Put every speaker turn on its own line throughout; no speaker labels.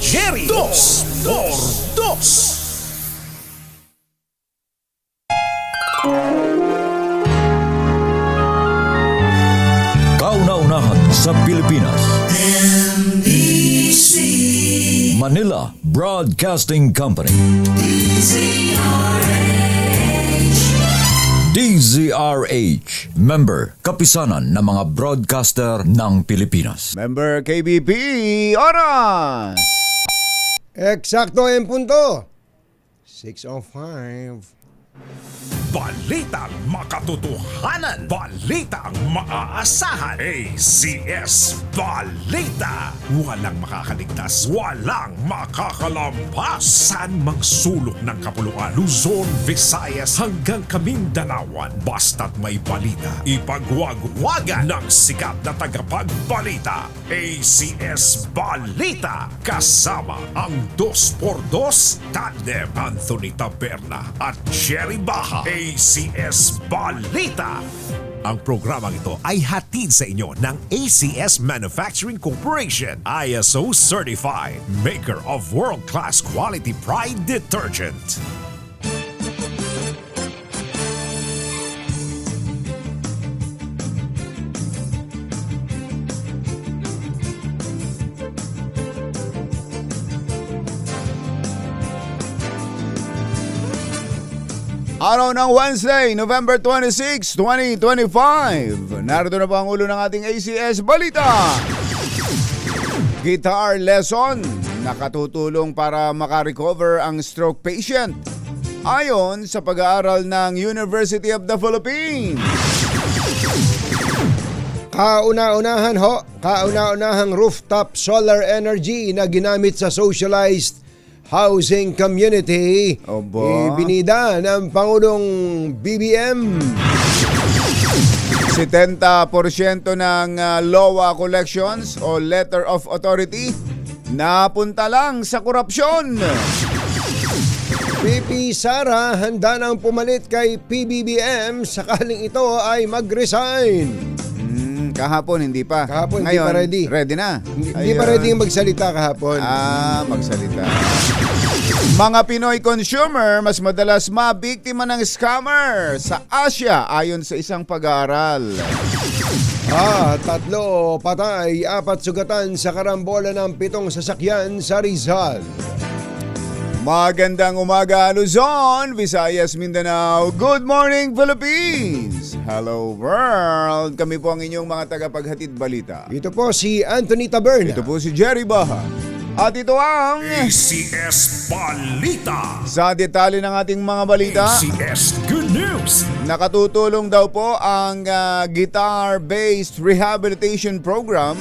Jerry 2x2.
Kauna-unahan sa Pilipinas. Manila Broadcasting Company. DZRH, member kapisanan ng mga broadcaster ng Pilipinas.
Member KBP, oras!
Eksakto en punto. 6:05.
Balitang makatotohanan, balitang maaasahan. ACS Balita. Walang makakaligtas, walang makakalampas. San mang sulok ng kapuluan, Luzon, Visayas hanggang Kamindalawan. Basta't may balita, ipagwagwagan ng sikat na tagapagbalita. ACS Balita. Kasama ang 2x2 tandem Anthony Taberna at Jerry Baha. ACS Balita. Ang programang ito ay hatid sa inyo ng ACS Manufacturing Corporation, ISO Certified, maker of world-class quality Pride detergent.
Araw ng Wednesday, November 26, 2025. Narito na po ang ulo ng ating ACS Balita. Guitar lesson, nakatutulong para makarecover ang stroke patient. Ayon sa pag-aaral ng University of the Philippines.
Kauna-unahang rooftop solar energy na ginamit sa socialized housing community.
Obo.
Ibinida ng Pangulong BBM.
70% ng LOA collections o Letter of Authority napunta lang sa korupsyon.
PP Sara handa nang pumalit kay PBBM sakaling ito ay mag-resign.
Kahapon hindi pa.
Kahapon
Ngayon,
hindi pa ready.
Ready na.
Hindi pa ready yung magsalita kahapon.
Magsalita. Mga Pinoy consumer mas madalas mabiktima ng scammer sa Asia ayon sa isang pag-aaral.
3 patay, 4 sugatan sa karambola ng 7 sasakyan sa Rizal.
Magandang umaga Luzon, Visayas, Mindanao. Good morning Philippines. Hello world. Kami po ang inyong mga tagapaghatid balita.
Ito po si Anthony Taberna.
Ito po si Jerry Baha. At ito ang
ACS Balita.
sa detalye ng ating mga balita.
ACS Good News.
Nakatutulong daw po ang guitar-based rehabilitation program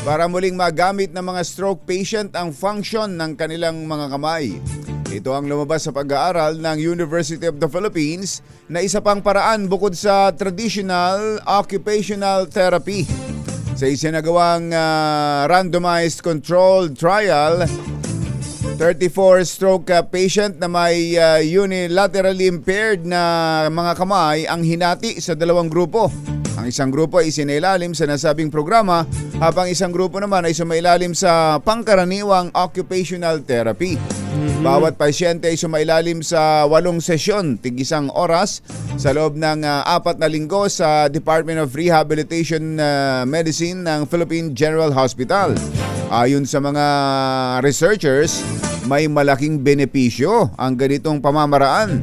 para muling magamit ng mga stroke patient ang function ng kanilang mga kamay. Ito ang lumabas sa pag-aaral ng University of the Philippines na isa pang paraan bukod sa traditional occupational therapy. Sa isinagawang randomized controlled trial, 34 stroke patient na may unilaterally impaired na mga kamay ang hinati sa dalawang grupo. Ang isang grupo ay isinailalim sa nasabing programa habang isang grupo naman ay sumailalim sa pangkaraniwang occupational therapy. Bawat pasyente ay sumailalim sa 8 sesyon, tig-1 oras sa loob ng 4 na linggo sa Department of Rehabilitation Medicine ng Philippine General Hospital. Ayon sa mga researchers, may malaking benepisyo ang ganitong pamamaraan.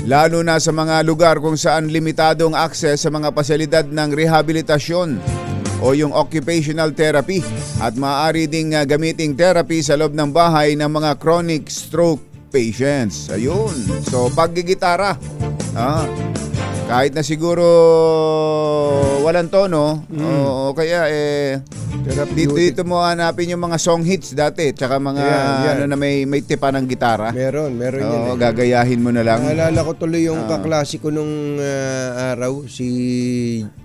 Lalo na sa mga lugar kung saan limitadong access sa mga pasilidad ng rehabilitasyon o yung occupational therapy at maaari ding gamiting therapy sa loob ng bahay ng mga chronic stroke patients. Ayun. So, paggigitara. Kahit na siguro walang tono, o kaya dito mo hanapin yung mga song hits dati, tsaka mga
Yan.
ano na may tipa ng gitara.
Meron
Oo,
yun.
gagayahin mo na lang.
Naalala ko tuloy yung kaklasiko nung araw,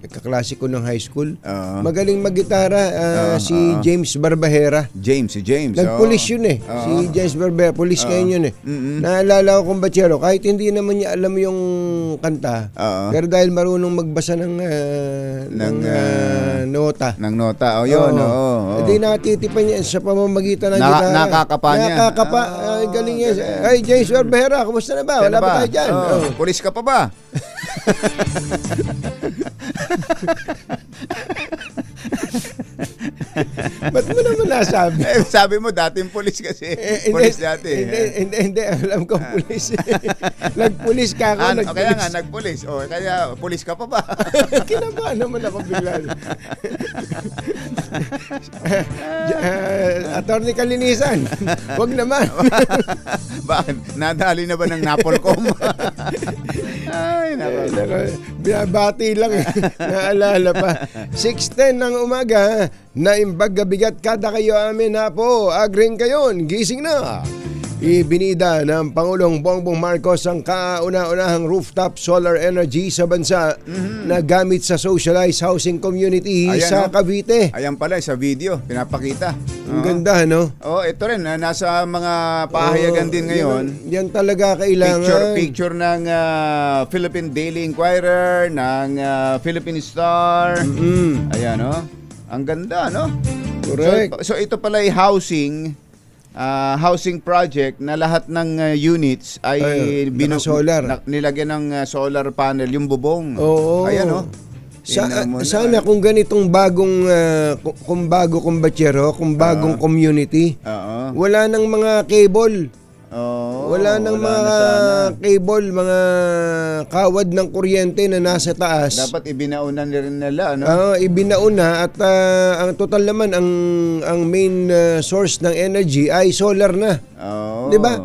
kaklasiko nung high school. Magaling maggitara, si James Barbahera.
Si James.
Nagpulis yun si James Barbahera, pulis ngayon yun Naalala ko kung batsero, kahit hindi naman niya alam yung kanta,
Oo.
Pero dahil marunong magbasa ng nota.
Ng nota. O yun, oo.
Hindi natitipan niya sa pamamagitan ng gitara.
Nakakapa niya.
Nakakapa. Ay, galing niya. Ay, James Barbera, kumusta na ba? Wala ba tayo dyan?
Oh, pulis ka pa ba?
Ba't mo naman nasabi?
Sabi mo, dating pulis kasi. Pulis dati.
Hindi. Alam ko pulis. Nagpulis ka ako.
Kaya nga, nagpulis. Kaya, pulis ka pa ba?
Kinabahan naman ako bigla. Attorney Kalinisan, wag naman.
Bakit? Nadali na ba ng Napolcom? Ay,
Binabati lang eh. Naalala pa. 6:10 ng umaga, naimbag bigat kada kayo amin na po. Agring kayon, gising na. Ibinida ng Pangulong Bongbong Marcos ang kauna-unahang rooftop solar energy sa bansa na gamit sa socialized housing community sa Cavite.
Ayan pala, sa video, pinapakita.
Ang ganda, no?
Ito rin, nasa mga pahayagan din ngayon.
Yan talaga kailangan.
Picture ng Philippine Daily Inquirer, ng Philippine Star. Ayan, ang ganda, no?
Correct.
So ito pala ay housing project na lahat ng units ay
naka-solar.
Nilagyan ng solar panel yung bubong.
Oo.
Ayan,
sana kung ganitong bagong kung batyero, kung bagong community, wala nang mga cable. Wala nang mga cable, mga kawad ng kuryente na nasa taas.
Dapat ibinaunan rin nila, no?
Ibinauna at ang total naman ang main source ng energy ay solar na. 'Di ba?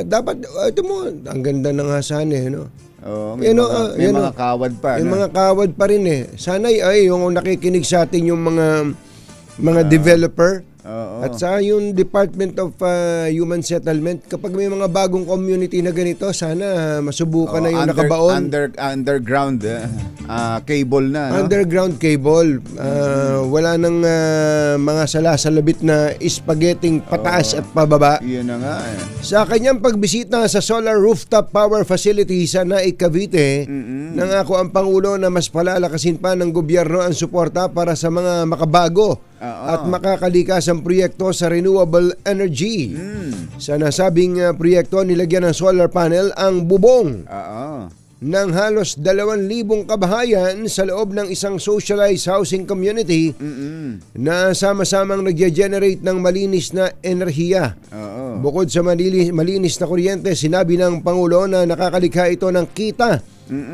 Dapat ito mo, ang ganda ng sana no.
May mga kawad pa.
May mga kawad pa rin eh. Sana ay yung nakikinig sa atin yung mga developer. At sa yung Department of Human Settlement, kapag may mga bagong community na ganito, sana masubukan na yung nakabaon.
Underground cable na. No?
Underground cable. Wala nang mga salasalabit na spaghetting pataas at pababa.
Yun na nga.
Sa kanyang pagbisita sa Solar Rooftop Power Facility sa Naik, Cavite, nangako ang Pangulo na mas palalakasin pa ng gobyerno ang suporta para sa mga makabago at makakalikasang proyekto sa renewable energy. Sa nasabing proyekto, nilagyan ng solar panel ang bubong ng halos 2,000 kabahayan sa loob ng isang socialized housing community na sama-samang nagge-generate ng malinis na enerhiya. Bukod sa malinis na kuryente, sinabi ng Pangulo na nakakalikha ito ng kita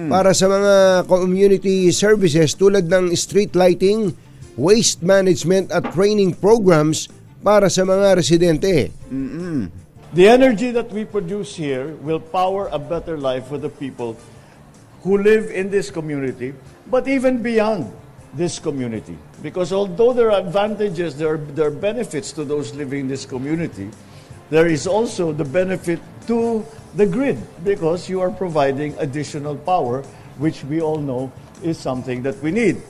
para sa mga community services tulad ng street lighting, waste management at training programs para sa mga residente.
The energy that we produce here will power a better life for the people who live in this community, but even beyond this community. Because although there are advantages, there are benefits to those living in this community, there is also the benefit to the grid because you are providing additional power, which we all know is something that we need.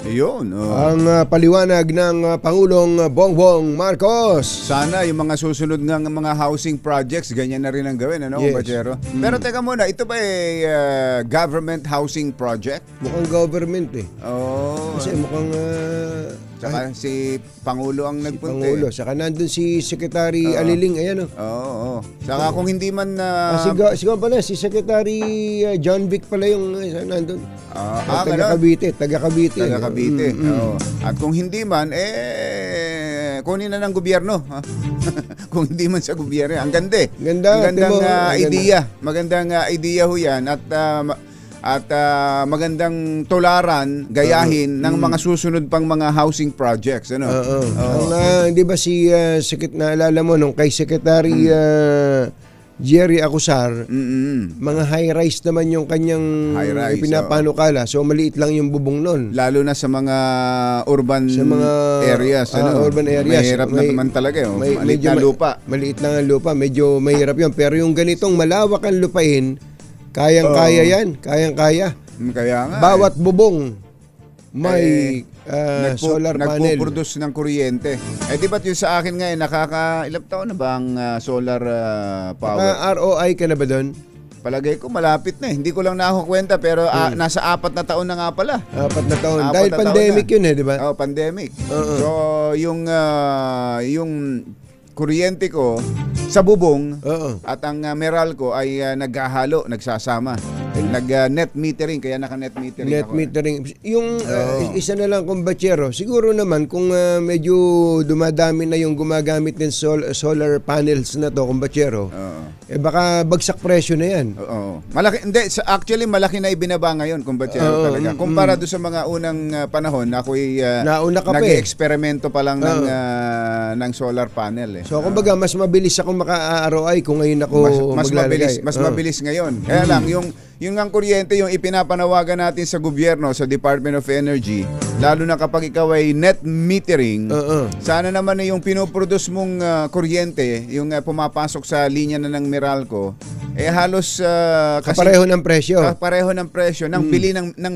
Yun.
Ang paliwanag ng Pangulong Bongbong Marcos.
Sana yung mga susunod ng mga housing projects, ganyan na rin ang gawin, ano,
Yes.
Bachero? Pero teka muna, ito ba ay government housing project?
Mukhang government eh. Kasi mukhang
Saka si Pangulo ang nagpunta.
Pangulo. Saka nandun si Secretary Aliling. Ayan o.
Saka kung hindi man
Sigaw pala, si Secretary John Vic pala yung nandun. Taga Cavite.
Taga Cavite. At kung hindi man, kunin na ng gobyerno. Kung hindi man sa gobyerno. Ang ganda eh. Magandang idea. Magandang idea ho yan. At magandang tularan, gayahin ng mga susunod pang mga housing projects. Ano?
Di ba si naalala mo nung kay Secretary Jerry Acusar, mga high-rise naman yung kanyang pinapanukala. So maliit lang yung bubong nun.
Lalo na sa mga urban areas.
Urban areas.
Mahirap na naman talaga. Maliit na lupa.
Maliit lang ang lupa. Medyo mahirap yun. Pero yung ganitong malawak ang lupain, kayang-kaya yan. Kayang-kaya.
Kaya nga.
Bawat bubong may solar panel.
Nagpo-produce ng kuryente. Di ba't yung sa akin ngayon, ilang taon na ba ang solar power?
ROI ka na ba doon?
Palagay ko malapit na eh. Hindi ko lang nakakwenta pero nasa 4 na taon na nga pala.
4 na taon.
4
Dahil
na taon
pandemic
na.
yun di ba?
Oh, pandemic. So, yung kuryente ko sa bubong
Oo.
at ang Meralco ay naghahalo, nagsasama. Nag-net metering, kaya naka-net metering
Net
ako.
metering. Yung isa na lang kumbatsero, siguro naman kung medyo dumadami na yung gumagamit ng solar panels na to kumbatsero, baka bagsak presyo na yan.
Oo. Malaki, hindi, actually malaki na ibinaba ngayon kung ba't talaga. Kumpara doon sa mga unang panahon, ako'y
Nauna ka pa
nag-eksperimento pa lang ng solar panel.
So kumbaga mas mabilis ako maka-ROI kung ngayon ako maglalagay.
Mas mabilis ngayon. Kaya lang yung ang kuryente yung ipinapanawagan natin sa gobyerno, sa Department of Energy, lalo na kapag ikaw ay net metering, sana naman na yung pinoproduce mong kuryente, yung pumapasok sa linya na ng Meralco, halos kasi
Kapareho ng presyo.
pareho ng presyo ng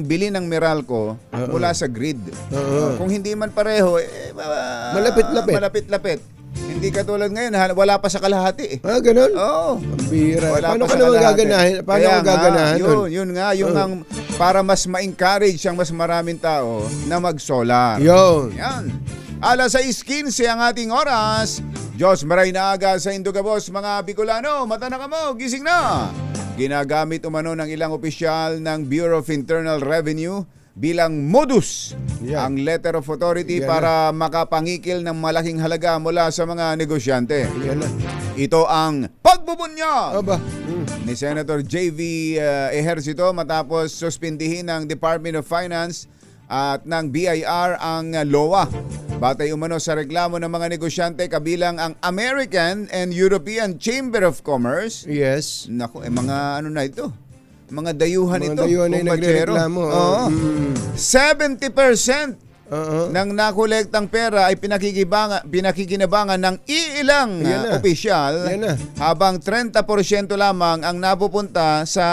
bili ng Meralco mula sa grid. Kung hindi man pareho,
Malapit-lapit.
Malapit-lapit. Hindi katulad ngayon, wala pa sa kalahati.
Ganun?
Oo.
Ang bira.
Wala
Paano
pa
ka
sa
naman
kalahati.
gaganahin? Paano
Kaya
ka gaganahan nun?
Yun nga, yung ang, para mas ma-encourage ang mas maraming tao na mag-solar.
Yun.
Yan. 6:15 ang ating oras. Diyos maray na aga sa Indugabos, mga Bicolano. Mata na ka mo, gising na. Ginagamit umano ng ilang opisyal ng Bureau of Internal Revenue bilang modus
Yan.
ang letter of authority
Yan
para makapangikil ng malaking halaga mula sa mga negosyante.
Yan na.
Ito ang pagbubunyag
Aba.
ni Senator J.V. Ejercito matapos suspindihin ng Department of Finance at ng BIR ang LOA. Batay umano sa reklamo ng mga negosyante kabilang ang American and European Chamber of Commerce.
Yes.
Naku, mga ano na ito? Mga dayuhan
Mga
ito.
dayuhan ay
kumpatsero.
nagrereklamo.
Oo. 70%
Oo.
ng nakolektang pera ay pinakikinabangan ng iilang
Yan na.
opisyal,
Yan na.
habang 30% lamang ang napupunta sa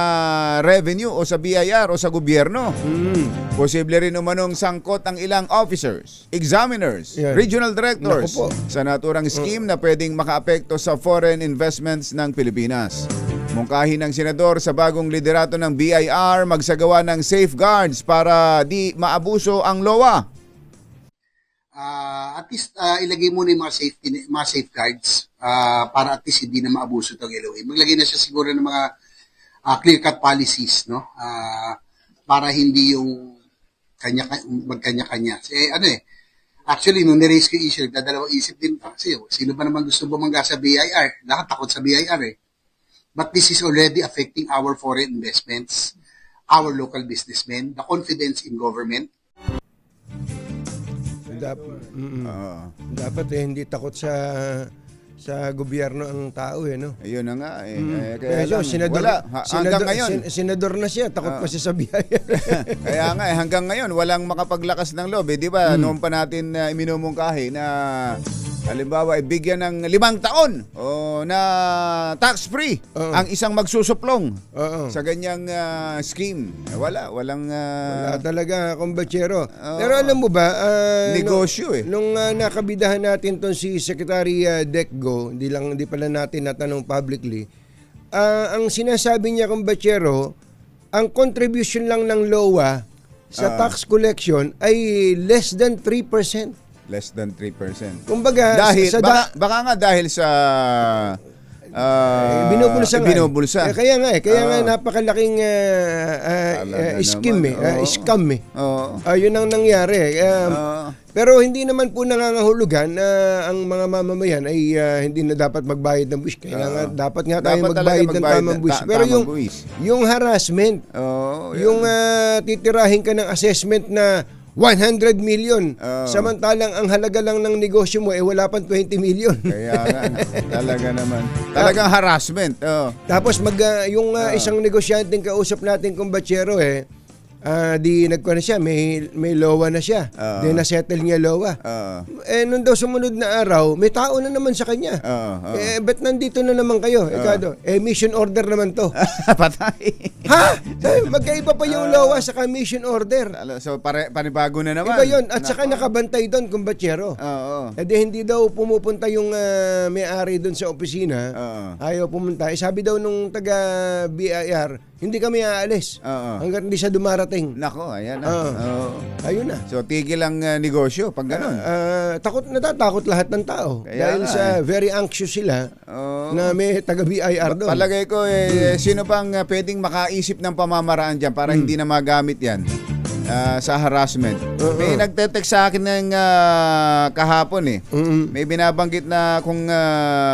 revenue o sa BIR o sa gobyerno. Posible rin umanong sangkot ang ilang officers, examiners,
Yan.
regional directors
Naku po.
sa naturang scheme na pwedeng makaapekto sa foreign investments ng Pilipinas. Mungkahi ng senador sa bagong liderato ng BIR magsagawa ng safeguards para di maabuso ang LOA.
At least ilagay muna yung mga safeguards para at least hindi na maabuso itong LOA. Maglagay na siya siguro ng mga clear-cut policies, no? Para hindi yung magkanya-kanya. Actually, nung niraise ko yung issue, dadalawang isip din pa. Kasi sino ba naman gusto bumangga sa BIR? Lahat takot sa BIR eh. But this is already affecting our foreign investments, our local businessmen, the confidence in government.
Dapat hindi takot sa gobyerno ang tao no.
Ayun na nga eh.
Kaya
Kaya lang,
senador,
wala. Hanggang ngayon.
senador na siya, takot pa siya sa biyaya.
Kaya nga hanggang ngayon walang makapaglakas ng loob. Di ba noon pa natin iminumungkahi na halimbawa bigyan ng 5 taon na tax-free ang isang magsusuplong sa ganyang scheme. Walang
Wala talaga, kumbatsero. Pero alam mo ba,
negosyo
nung nakabidahan natin ton si Secretary Decgo, hindi pala natin natanong publicly, ang sinasabi niya, kumbatsero, ang contribution lang ng LOA sa tax collection ay less than 3%.
less than 3%.
Kumbaga,
Dahil baka nga dahil sa binubulsa.
Kaya nga napakalaking scam
Oo.
yun ang nangyari. Pero hindi naman po nangangahulugan na ang mga mamamayan ay hindi na dapat magbayad ng buwis. Kaya nga dapat nga tayo magbayad ng tamang buwis. Pero yung harassment, yung titirahin ka ng assessment na 100 million. Samantalang ang halaga lang ng negosyo mo wala pang 20 million.
Kaya nga, talaga naman. Talagang harassment.
Tapos yung isang negosyanteng kausap natin kumbatsero di nagkuha na siya, may LOA na siya. Di na-settle niya LOA. Nung daw sumunod na araw, may tao na naman sa kanya. Bet nandito na naman kayo. Mission order naman to.
Patay.
Ha? Magkaiba pa yung LOA sa mission order.
So, panibago na naman.
Iba yun. At saka
Nako.
nakabantay doon, kumbatsero.
Oo.
Eh di hindi daw pumupunta yung may-ari doon sa opisina.
Oo.
Ayaw pumunta. Eh, sabi daw nung taga BIR, hindi kami aalis.
Oo.
Hanggat hindi siya dumarating.
Nako, ayan na.
Oo.
Oo.
Ayun na.
So, tigil ang negosyo pag ganun.
Natatakot lahat ng tao.
Kaya
Dahil
nga,
sa very anxious sila
Oo.
na may taga BIR doon.
Palagay ko, sino pang pwedeng makaisip ng pamamaraan dyan para hindi na magamit yan sa harassment? May nagte-text sa akin ng kahapon eh. May binabanggit na kung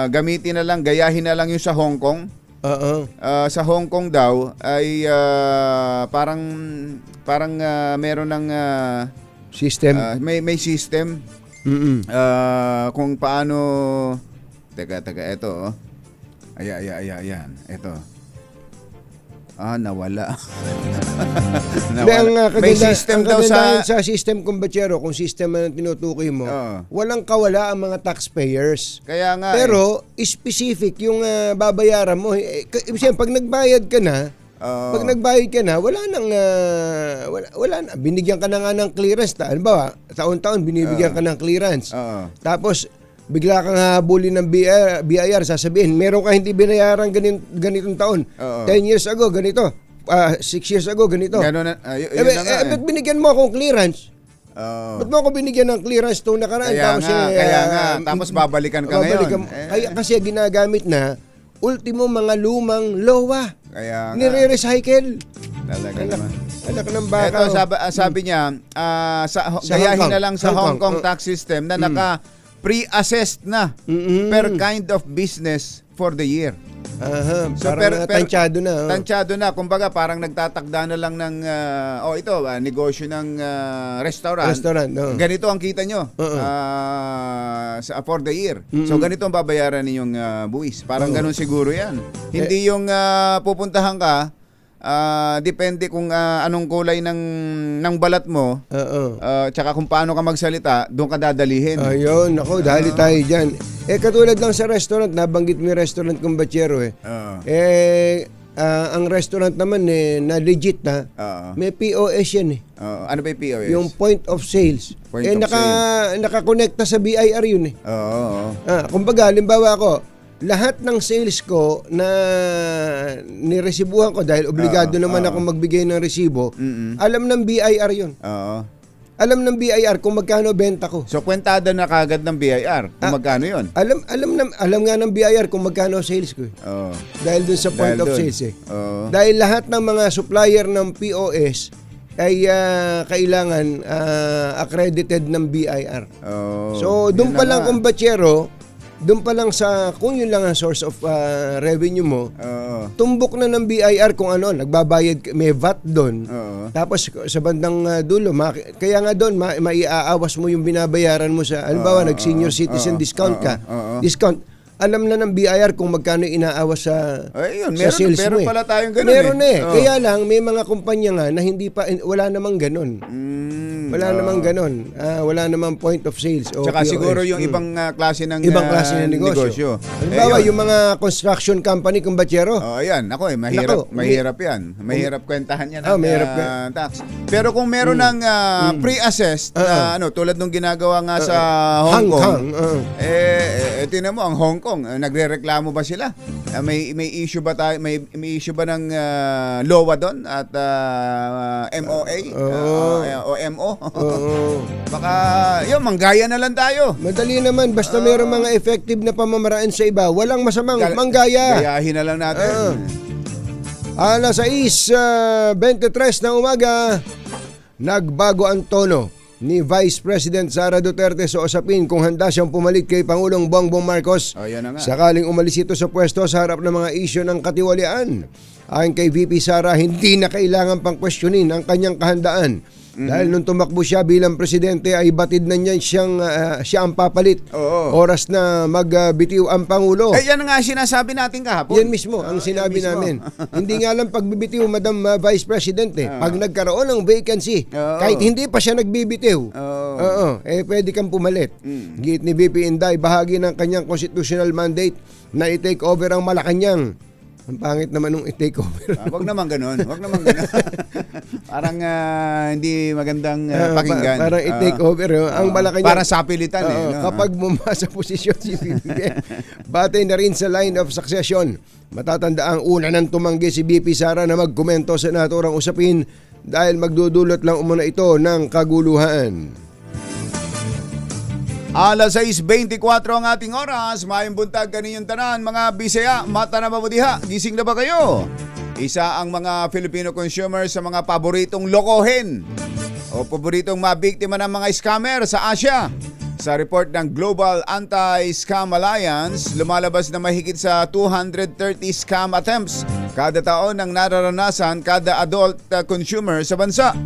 gamitin na lang, gayahin na lang yung sa Hong Kong.
Oo.
Sa Hong Kong daw ay parang meron ng
System.
may system kung paano teka eto oh. Ayan eto. Nawala.
Hindi, ang
May system daw
sa system kumbatsero, kung system ang tinutukoy mo,
Oo.
walang kawala ang mga taxpayers.
Kaya nga
Pero specific yung babayaran mo. Ibig sabihin, pag nagbayad ka na, wala na. Binigyan ka na nga ng clearance. Halimbawa, taon-taon binibigyan ka ng clearance.
Oo.
Tapos, bigla kang habulin ng BIR, sasabihin, meron ka hindi binayaran ganitong taon.
Oo.
10 years ago, ganito. 6 years ago, ganito.
Ganun na, yun na nga
Ba't binigyan mo akong clearance?
Oo.
Ba't mo ako binigyan ng clearance itong nakaraan?
Kaya nga. Tapos babalikan ka ngayon.
Kaya kasi ginagamit na ultimo mga lumang LOA.
Kaya nga.
Nire-recycle.
Talaga naman.
Anak ng baka.
Ito, sabi niya,
Sa
gayahin
Hong
na
Kong.
lang sa Hong Kong
Oo.
tax system na naka-pre-assessed na per kind of business for the year.
Aha,
So,
parang tansyado na. Oh.
Tansyado na. Kumbaga, parang nagtatakda na lang ng, negosyo ng restaurant.
Oo.
Ganito ang kita nyo for the year. So, ganito ang babayaran ninyong buwis. Parang ganun siguro yan. Hindi yung pupuntahan ka, depende kung anong kulay ng balat mo,
Oo.
tsaka kung paano ka magsalita, doon ka dadalihin.
Ayun, ako, dahil tayo dyan. Katulad lang sa restaurant, nabanggit mo yung restaurant kumbatsero
Oo.
ang restaurant naman na legit na,
Oo.
may POS yan eh.
Ano ba yung POS?
Yung point of sales.
Point of
Nakakonekta sa BIR yun eh.
Oo.
Kumbaga, halimbawa ako, lahat ng sales ko na niresibuhan ko dahil obligado naman ako magbigay ng resibo, alam ng BIR yun.
Oo.
Alam ng BIR kung magkano benta ko.
So, kwentada na kagad ng BIR kung magkano yun.
Alam nga ng BIR kung magkano sales ko.
Oo.
Dahil dun sa point
Dahil
of
dun.
sales eh.
Oo.
Dahil lahat ng mga supplier ng POS ay kailangan accredited ng BIR.
Oo.
So, doon
Yun
pa
na
lang
nga.
kumbatsero, doon pa lang sa, kung yun lang ang source of revenue mo,
Oo.
tumbok na ng BIR kung ano, nagbabayad, may VAT doon.
Oo.
Tapos sa bandang dulo, kaya nga doon, maiaawas mo yung binabayaran mo sa, halimbawa, nag-senior citizen discount ka. Discount. Alam na ng BIR kung magkano inaawas sa,
Ay, yun,
sa sales mo
meron
eh.
pala tayong ganun
Meron
eh. Oo.
Kaya lang, may mga kumpanya nga na hindi pa, wala namang ganun. Wala namang ganun. Wala namang point of sales. O
Tsaka
POS.
siguro yung ibang klase ng
negosyo. Halimbawa, yung mga construction company, kumbatsero.
ayan. Ako mahirap yan. Mahirap kwentahan yan ng
mahirap
tax. Pero kung meron ng pre-assessed na tulad nung ginagawa nga sa Hong Kong, tingnan mo ang Hong Kong, nagrereklamo ba sila? May issue ba tayo? May issue ba ng LOA doon at MOA o MO? Baka yun, manggaya na lang tayo.
Madali naman, basta mayroong mga effective na pamamaraan sa iba, walang masamang manggaya.
Gayahin na lang natin.
Alas 6:23 ng umaga, nagbago ang tono ni Vice President Sara Duterte sa usapin kung handa siyang pumalit kay Pangulong Bongbong Marcos
Yan na nga.
sakaling umalis ito sa pwesto sa harap ng mga isyu ng katiwalian. Ayon kay VP Sara, hindi na kailangan pang questionin ang kanyang kahandaan. Dahil nung tumakbo siya bilang presidente ay batid na niya siya ang papalit.
Oo.
Oras na magbitiw ang Pangulo.
Yan nga sinasabi natin kahapon.
Yan mismo ang sinabi
yan mismo.
namin. Hindi nga lang pagbibitiw, Madam Vice President pag nagkaroon ng vacancy, kahit hindi pa siya nagbibitiw, pwede kang pumalit. Giit ni VP Inday, bahagi ng kanyang constitutional mandate na i-take over ang Malacanang. Ang pangit naman nung i-take over.
Wag naman ganun. Parang hindi magandang pakinggan.
Parang i-take over. Ang Malacanang.
Parang sapilitan
Oo,
no?
kapag bumasa posisyon si BBM, batay na rin sa line of succession. Matatanda ang una nang tumanggi si BP Sara na magkomento sa naturang usapin dahil magdudulot lang umuna ito ng kaguluhan.
Alas 6:24 ang ating oras. Mayong buntag kaninyong tanan, mga Bisaya, mata na mabudiha. Gising na ba kayo? Isa ang mga Filipino consumers sa mga paboritong lokohin o paboritong mabiktima ng mga scammer sa Asia. Sa report ng Global Anti-Scam Alliance, lumalabas na mahigit sa 230 scam attempts kada taon ang nararanasan kada adult consumer sa bansa.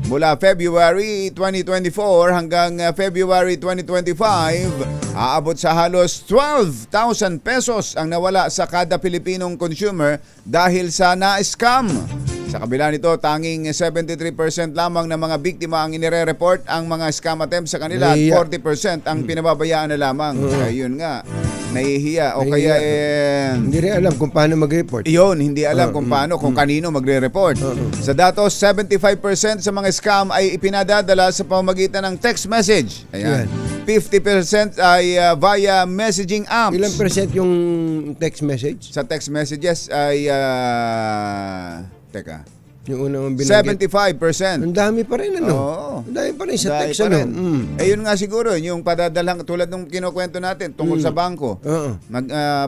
Mula February 2024 hanggang February 2025, aabot sa halos 12,000 pesos ang nawala sa kada Pilipinong consumer dahil sa na-scam. Sa kabila nito, tanging 73% lamang ng mga biktima ang inire-report ang mga scam attempts sa kanila at 40% ang pinababayaan na lamang. Ayun nga, nahihiya o kaya
Hindi rin alam kung paano mag-report.
Iyon, hindi alam kung paano, kung kanino magre-report. Sa datos, 75% sa mga scam ay ipinadadala sa pamamagitan ng text message. Ayan. 50% ay via messaging apps.
Ilang percent yung text message?
Sa text messages ay teka.
Yung una mong binanggit.
75%.
Ang dami pa rin, ano?
Oo.
Ang dami pa rin sa
Dahil
text,
pa
ano?
rin. Yun nga siguro, yung padadalang tulad ng kinukwento natin tungkol sa bangko.
Oo.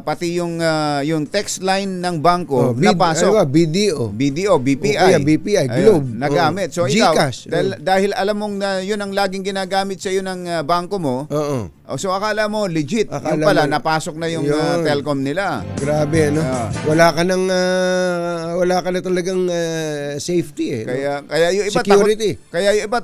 Pati yung text line ng bangko napasok.
BDO.
BDO, BPI.
O kaya BPI, Globe.
Ayun, nagamit. So
GCash.
ikaw, dahil alam mong na yun ang laging ginagamit sa iyo ng bangko mo,
Oo.
so akala mo legit.
Akala
yung pala,
mo-
napasok na yung
Yun.
Telcom nila.
Grabe, ano? Wala ka na talagang safety, eh.
Kaya yung iba
Security.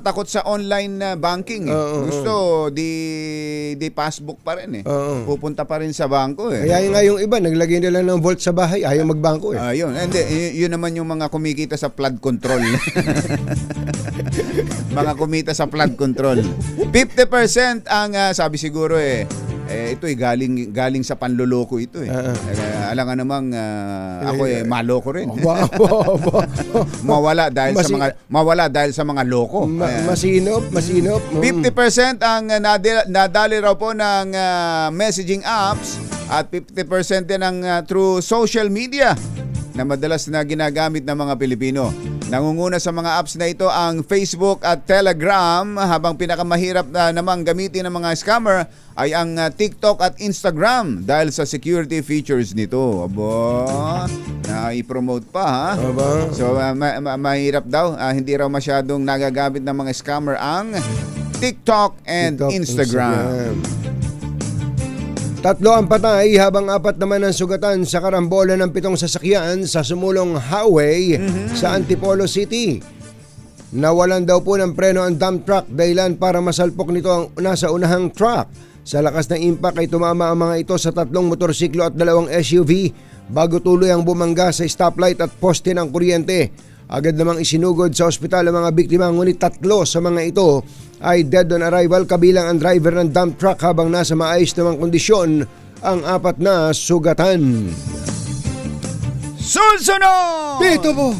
takot sa online banking. Gusto di passbook pa rin eh.
Oo.
Pupunta pa rin sa bangko eh.
Kaya nga yung iba, naglagay nila ng vault sa bahay, ayaw magbangko, eh.
Yun. Hindi, yun naman yung mga kumikita sa flood control. Mga kumita sa flood control. 50% ang sabi siguro ito galing sa panloloko ito eh. Alam nga namang ako maloko rin. mawala dahil sa mga loko.
Masinop.
50% ang nadali raw po ng messaging apps at 50% din ang through social media na madalas na ginagamit ng mga Pilipino. Nangunguna sa mga apps na ito ang Facebook at Telegram, habang pinakamahirap na namang gamitin ng mga scammer ay ang TikTok at Instagram dahil sa security features nito. Abo, na-i-promote pa ha.
Aba.
So mahirap daw, hindi raw masyadong nagagamit ng mga scammer ang TikTok and Instagram.
3 ang patay habang 4 naman ang sugatan sa karambola ng 7 sasakyan sa sumulong highway sa Antipolo City. Nawalan daw po ng preno ang dump truck dahilan para masalpok nito ang nasa unahang truck. Sa lakas ng impact ay tumama ang mga ito sa 3 motorsiklo at 2 SUV bago tuloy ang bumangga sa stoplight at poste ng kuryente. Agad namang isinugod sa ospital ang mga biktima, ngunit 3 sa mga ito ay dead on arrival, kabilang ang driver ng dump truck, habang nasa maayos namang kondisyon ang 4 na sugatan.
Sunsunod!
Dito po!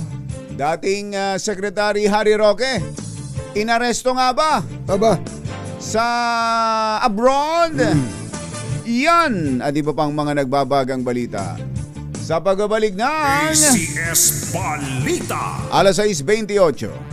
Dating Secretary Harry Roque, inaresto nga ba
Aba,
sa abroad? Yan, di ba pang mga nagbabagang balita? Sa pagbabalik ng
ACS Balita.
alas 6:28.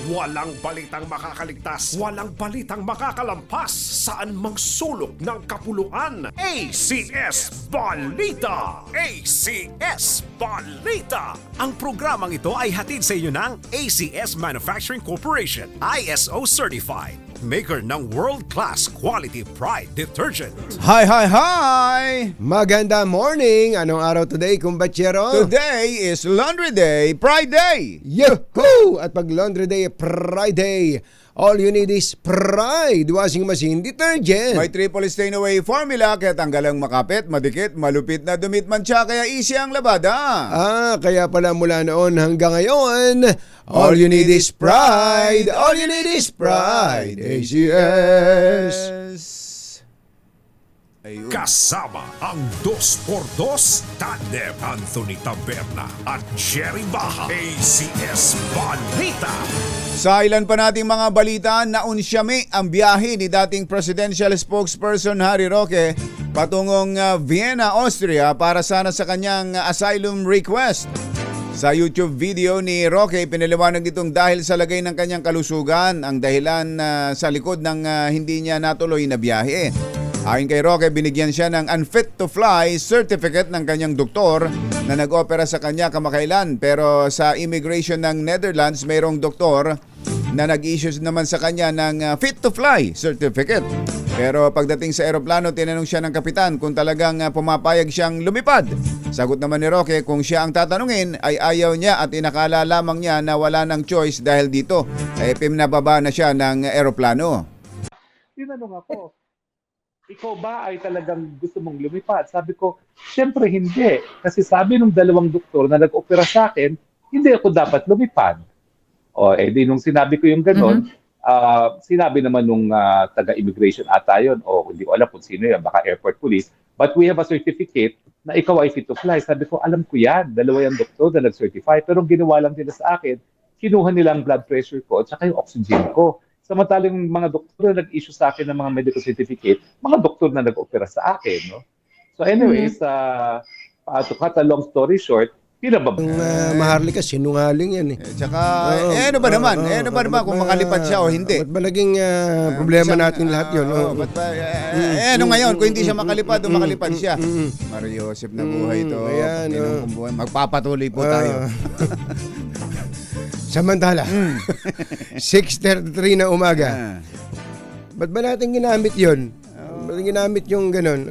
Walang balitang makakaligtas, walang balitang makakalampas, saan mang sulok ng kapuluan. ACS Balita! ACS Balita! Ang programang ito ay hatid sa inyo ng ACS Manufacturing Corporation, ISO Certified, maker ng world-class quality Pride detergent.
Hi, hi, hi!
maganda morning! Anong araw today, kumbatsero?
Today is Laundry Day, Pride Day!
Yahoo! At pag Laundry Day, Friday, all you need is Pride Washing Machine Detergent.
May triple stain away formula kaya tanggalang makapit, madikit, malupit na dumit mancha, kaya easy ang labada.
Kaya pala mula noon hanggang ngayon, all you need is Pride. All you need is Pride. ACS.
Ayun.
Kasama ang 2x2 Tandem Anthony Taberna at Jerry Baja. ACS Balita.
Sa ilan pa nating mga balita, naunsyami ang biyahe ni dating presidential spokesperson Harry Roque patungong Vienna, Austria para sana sa kanyang asylum request. Sa YouTube video ni Roque, pinaliwanag itong dahil sa lagay ng kanyang kalusugan ang dahilan sa likod ng hindi niya natuloy na biyahe. Ayon kay Roque, binigyan siya ng unfit to fly certificate ng kanyang doktor na nag-opera sa kanya kamakailan. Pero sa immigration ng Netherlands, mayroong doktor na nag-issue naman sa kanya ng fit to fly certificate. Pero pagdating sa eroplano, tinanong siya ng kapitan kung talagang pumapayag siyang lumipad. Sagot naman ni Roque, kung siya ang tatanungin ay ayaw niya at inakala lamang niya na wala ng choice dahil dito ay pinababa na siya ng eroplano.
Tinanong ako, ikaw ba ay talagang gusto mong lumipad? Sabi ko, syempre hindi. Kasi sabi ng dalawang doktor na nag-opera sa akin, hindi ako dapat lumipad. O, di nung sinabi ko yung ganon, sinabi naman nung taga-immigration ata yun, o hindi ko alam kung sino yun, baka airport police, but we have a certificate na ikaw ay fit to fly. Sabi ko, alam ko yan, dalawa yung doktor na nag-certify, pero ang ginawa lang nila sa akin, kinuha nila ang blood pressure ko at saka yung oxygen ko. Samantalang mga doktor na nag-issue sa akin ng mga medical certificate, mga doktor na nag-opera sa akin. No? So anyways, to cut a long story short, pinababa.
Maharlika, sinungaling yan eh.
Tsaka, ano ba naman? Ano ba naman kung makalipad siya o hindi?
Ba't ba naging problema natin lahat yun?
Ba't ba, ano ngayon, kung hindi siya makalipad o makalipad siya? Mario Joseph na buhay ito.
Ayan,
Buhay. Magpapatuloy po tayo.
Samantala, 6:33 na umaga. Ba't ba natin ginamit yun? Ba't ginamit yung ganun?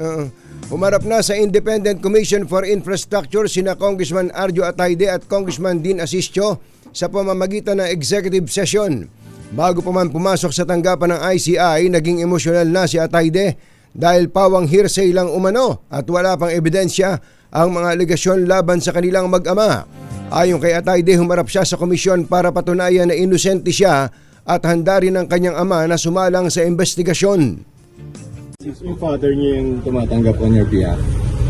Umarap na sa Independent Commission for Infrastructure sina Congressman Arjo Atayde at Congressman Dean Asistio sa pamamagitan ng executive session. Bago pa man pumasok sa tanggapan ng ICI, naging emosyonal na si Atayde dahil pawang hearsay lang umano at wala pang ebidensya ang mga alegasyon laban sa kanilang mag-ama. Ayon kay Atayde, humarap siya sa komisyon para patunayan na inosente siya at handa rin ang kanyang ama na sumalang sa investigasyon.
Yung father niyo yung tumatanggap on your behalf?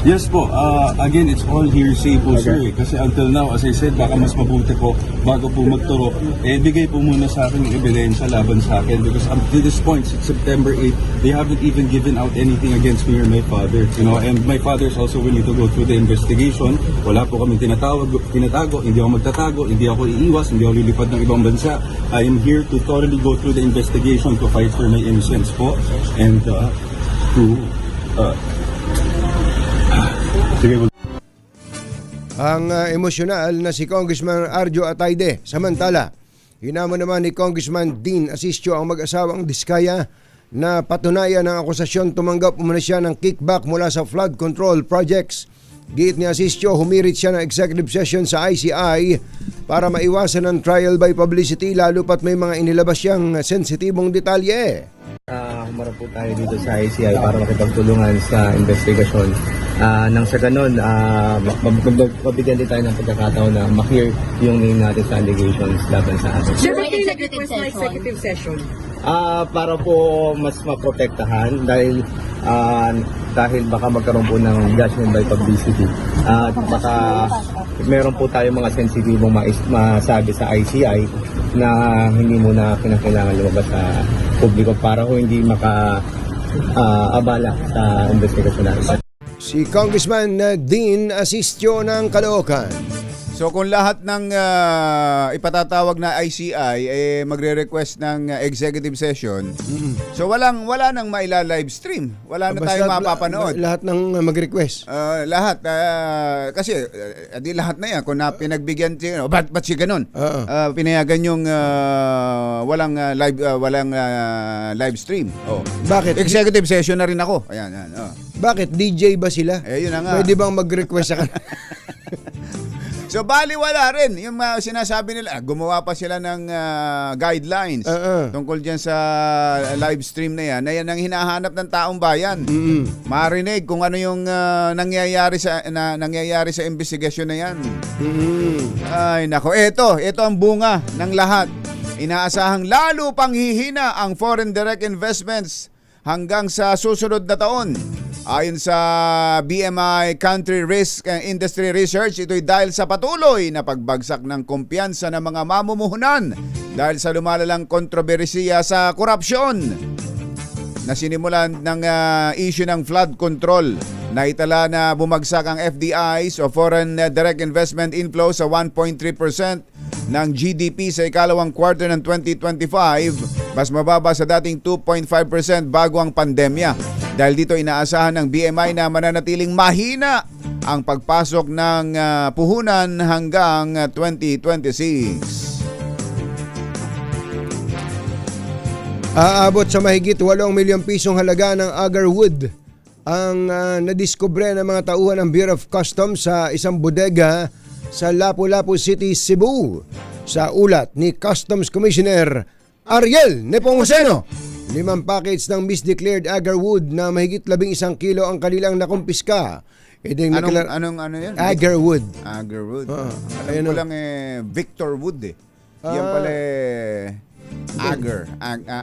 Yes po. Again, it's all hearsay po, sir. Kasi until now, as I said, baka mas mabuti po bago po magturo, bigay po muna sa akin yung ebidensya laban sa akin. Because up to this point, since September 8, they haven't even given out anything against me or my father. You know, and my father is also willing to go through the investigation. Wala po kami tinatago, hindi ako magtatago, hindi ako iiwas, hindi ako lilipad ng ibang bansa. I am here to thoroughly go through the investigation to fight for my innocence po. And
Ang emosyonal na si Congressman Arjo Atayde. Samantala, hinamon naman ni Congressman Dean Asistio ang mag-asawang Diskaya na patunayan ng akusasyon tumanggap umano siya ng kickback mula sa flood control projects. Giit ni Asistio, humirit siya ng executive session sa ICI para maiwasan ang trial by publicity lalo pat may mga inilabas siyang sensitibong detalye.
Humarap po tayo dito sa ICI para makipagtulungan sa investigasyon. Nang sa ganun, mabigyan din tayo ng pagkakataon na ma-clear yung name natin sa allegations laban sa atin.
Sir, bakit nag-request na executive session?
Para po mas maprotektahan dahil baka magkaroon po ng judgment by publicity. At baka meron po tayo mga sensitibong masabi sa ICI na hindi muna kinakailangan lumabas sa publiko para ho hindi maka-abala sa investigasyon natin.
Si Congressman Dean Asistio ng Caloocan.
So kung lahat ng ipatatawag na ICI magre-request ng executive session, so wala nang maila-live stream. Wala na tayong mapapanood.
Lahat ng mag-request.
Lahat. Kasi di lahat na yan. Kung pinagbigyan siya, ba't siya ganun? Pinayagan yung walang live stream.
Bakit?
Executive session na rin ako. Ayan.
Bakit? DJ ba sila?
Yun na nga.
Pwede bang mag-request sa kanila?
So baliwala rin yung sinasabi nila, gumawa pa sila ng guidelines tungkol dyan sa live stream na yan ang hinahanap ng taong bayan. Marinig kung ano yung nangyayari sa investigasyon na yan. Ay nako, ito ang bunga ng lahat. Inaasahang lalo pang hihina ang foreign direct investments hanggang sa susunod na taon. Ayon sa BMI Country Risk and Industry Research, ito'y dahil sa patuloy na pagbagsak ng kumpiyansa ng mga mamumuhunan dahil sa lumalalang kontrobersiya sa korupsyon na sinimulan ng issue ng flood control. Naitala na bumagsak ang FDIs o Foreign Direct Investment Inflow sa 1.3% ng GDP sa ikalawang quarter ng 2025, mas mababa sa dating 2.5% bago ang pandemya. Dahil dito inaasahan ng BMI na mananatiling mahina ang pagpasok ng puhunan hanggang 2026.
Aabot sa mahigit 8 milyong pisong halaga ng agarwood ang nadiskubre ng mga tauhan ng Bureau of Customs sa isang bodega sa Lapu-Lapu City, Cebu. Sa ulat ni Customs Commissioner Ariel Nepomuceno, 5 package ng misdeclared agarwood na mahigit 11 kilo ang kanilang nakumpiska.
Ano yan?
Agarwood.
Agarwood.
Ayan
Alam ko lang Victor Wood eh. Yan pala Agar.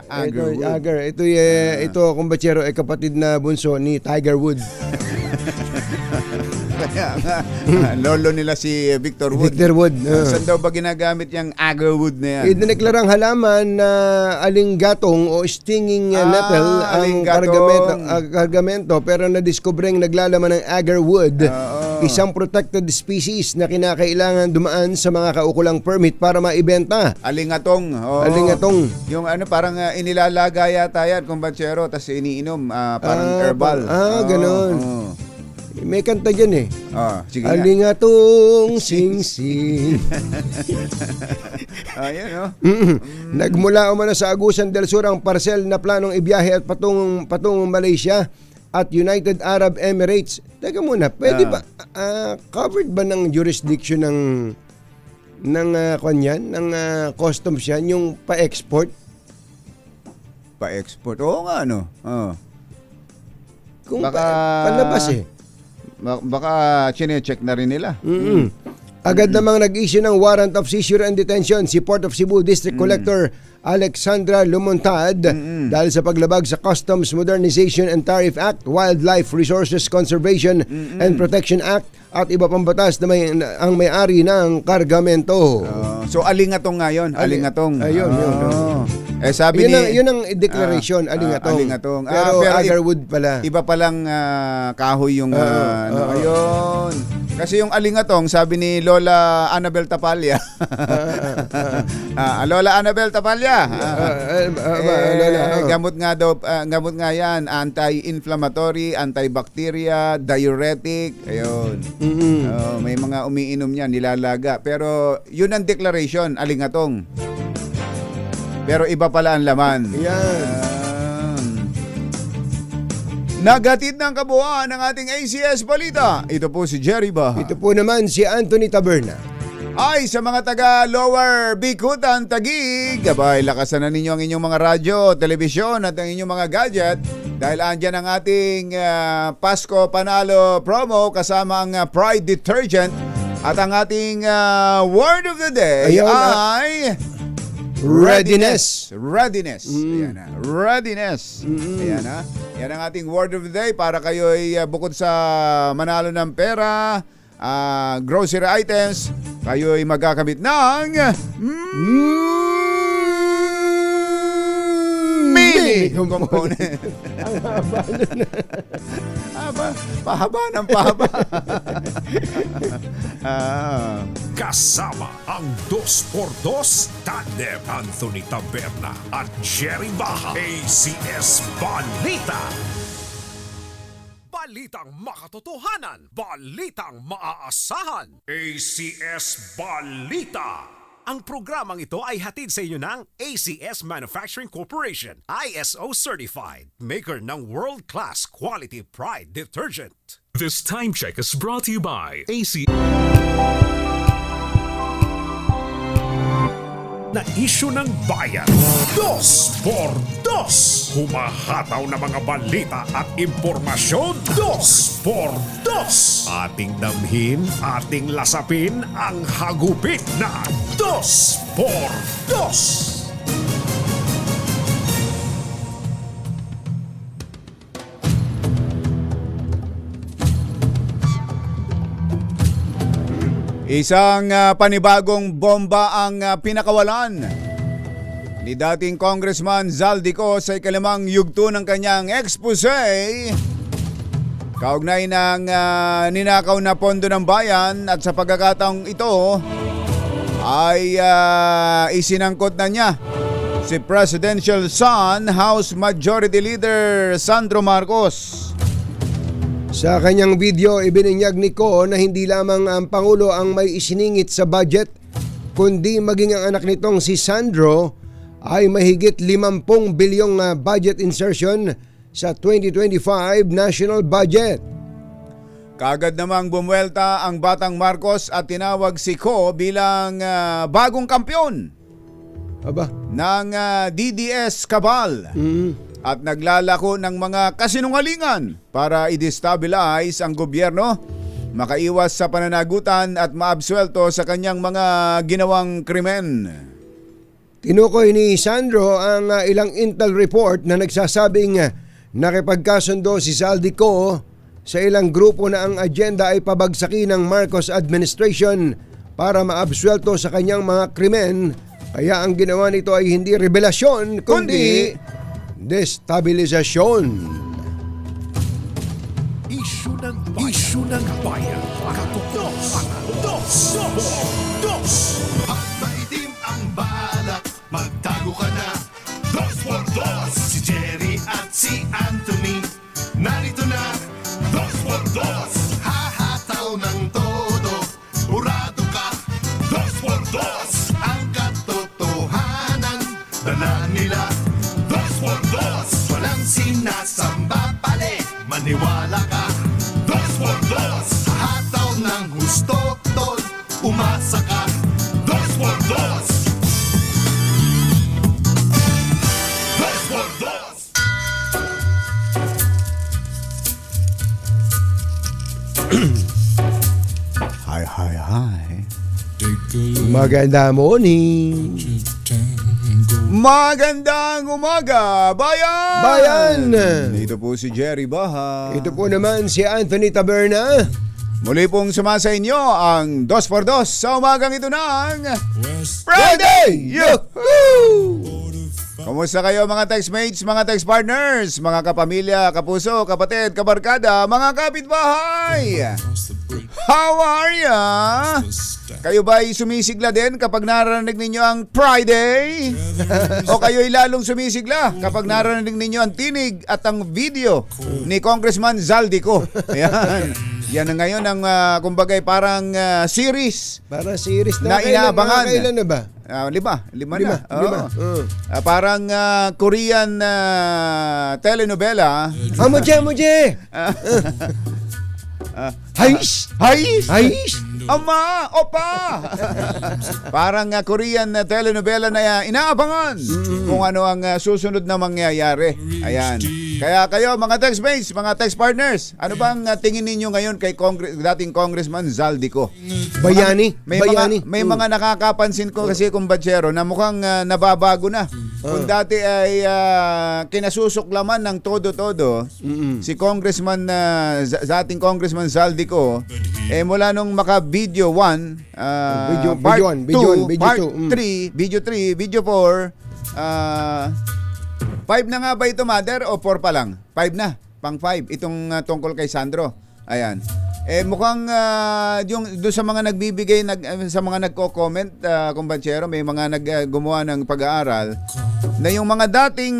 Agarwood.
Agar. Ito, kumbatsero, kapatid na bunso ni Tiger Woods.
Kaya nga, lolo nila si Victor Wood.
Victor Wood.
Saan daw ba ginagamit yung agarwood na yan?
Idineklarang halaman na aling-gatong o stinging nettle ang
aling-gatong.
kargamento, pero nadiskubreng naglalaman ng agarwood, isang protected species na kinakailangan dumaan sa mga kaukulang permit para maibenta.
Alingatong.
Alingatong.
Yung parang inilalaga yata yan, kumbatsero, tas iniinom, parang herbal.
Ganon. May kanta dyan
Sige nga.
Alingatong sing-sing.
Ayan,
Nagmula umano sa Agusan del Sur ang parcel na planong ibiyahe at patungong Malaysia at United Arab Emirates. Teka muna, pwede ba covered ba ng jurisdiction ng customs yan, yung pa-export?
Pa-export. Oo nga,
Kung
Baka
palabas
baka chine-check na rin nila.
Agad namang nag-issue ng warrant of seizure and detention si Port of Cebu District Collector Alexandra Lumontad dahil sa paglabag sa Customs Modernization and Tariff Act, Wildlife Resources Conservation and Protection Act at iba pang batas na ang may-ari ng kargamento.
So alingatong nga yun. Alingatong.
Ayun.
Sabi
yun ang declaration, alingatong.
Alingatong.
Pero agarwood pala.
Iba palang kahoy yung ayun. Kasi yung alingatong, sabi ni Lola Annabel Tapalya. Lola Annabel Tapalya. Gamot nga daw, gamot nga yan, anti-inflammatory, antibacteria, diuretic, ayun. May mga umiinom yan, nilalaga. Pero yun ang declaration, alingatong. Pero iba pala ang laman. Nagatid ng kabuuan ng ating ACS Balita. Ito po si Jerry Baha.
Ito po naman si Anthony Taberna.
Ay, sa mga taga Lower Bikutan, Taguig, abay, lakasan na ninyo ang inyong mga radyo, telebisyon at ang inyong mga gadget dahil andyan ang ating Pasko Panalo promo kasama ang Pride Detergent at ang ating word of the day ay readiness. Readiness. Ayan na. Readiness. Ayan na. Yan ang ating word of the day para kayo ay bukod sa manalo ng pera, grocery items, kayo ay magkakamit ng mini component. Ang haba pahaba ng pahaba.
Kasama ang 2x2 Tandem Anthony Taberna at Jerry Baha. ACS Balita. Balitang makatotohanan. Balitang maaasahan. ACS Balita. Ang programang ito ay hatid sa inyo ng ACS Manufacturing Corporation, ISO certified, maker ng world-class quality Pride detergent.
This time check is brought to you by AC.
Na issue ng bayan. 2x2. Humahataw na mga balita at impormasyon. 2x2. Ating damhin, ating lasapin ang hagupit na 2x2.
Isang panibagong bomba ang pinakawalan ni dating Congressman Zaldico sa ikalimang yugto ng kanyang expose kaugnay ng ninakaw na pondo ng bayan, at sa pagkakataong ito ay isinangkot na niya si Presidential son, House Majority Leader Sandro Marcos.
Sa kanyang video, ibinunyag ni Ko na hindi lamang ang Pangulo ang may isiningit sa budget, kundi maging ang anak nitong si Sandro ay mahigit 50 bilyong budget insertion sa 2025 national budget.
Kaagad namang bumuelta ang batang Marcos at tinawag si Ko bilang bagong kampiyon ng DDS Cabal. At naglalako ng mga kasinungalingan para i-destabilize ang gobyerno, makaiwas sa pananagutan at maabsuelto sa kanyang mga ginawang krimen.
Tinukoy ni Sandro ang ilang intel report na nagsasabing nakipagkasundo si Zaldico sa ilang grupo na ang agenda ay pabagsakin ng Marcos administration para maabsuelto sa kanyang mga krimen. Kaya ang ginawa nito ay hindi revelasyon kundi destabilisasyon.
Isyu ng bayan. Katutok. Dos.
At maitim ang balak, magtago ka na. 2x2, si Jerry at si Anthony. Narito na, 2x2, hahataw ng todo. Urado ka, 2x2, ang katotohanan. Dala nila, 2x2, walang sinasamba pali. Maniwala ka, 2x2, hahataw ng husto, tol. Umasa ka, 2x2.
Hi.
Maganda morning.
Magandang umaga, bayan! Dito po si Jerry Baha.
Ito po naman si Anthony Taberna.
Muli pong sumasa inyo ang 2x2 sa umagang ito ng Friday! Yahoo! Kamusta kayo mga textmates, mga text partners, mga kapamilya, kapuso, kapatid, kabarkada, mga kapitbahay? How are ya? Kayo ba'y sumisigla din kapag narinig ninyo ang Friday? O kayo'y lalong sumisigla kapag narinig ninyo ang tinig at ang video ni Congressman Zaldico? Ayan. Yan na ngayon ang kumbagay parang series.
Para series
na inaabangan.
Kailan na ba?
Lima na. Parang Korean telenovela.
Muje! Haish!
Ama! Opa! Parang Korean telenovela na inaabangan kung ano ang susunod na mangyayari. Ayan. Kaya kayo mga textmates, mga text partners, ano bang tingin ninyo ngayon kay dating Congressman Zaldico?
Bayani.
May mga nakakapansin ko kasi kumbatsero na mukhang nababago na. Kung dati ay kinasusuklaman ng todo-todo si Congressman dating Congressman Zaldico, mula nung maka-video 1, part 2, part 3, video 3, video 4, 5 na nga ba ito, Mother? O 4 pa lang? 5 na. Pang 5. Itong tungkol kay Sandro. Ayan. Mukhang yung doon sa mga nagbibigay, sa mga nagko-comment, kumbatsero, may mga gumawa ng pag-aaral na yung mga dating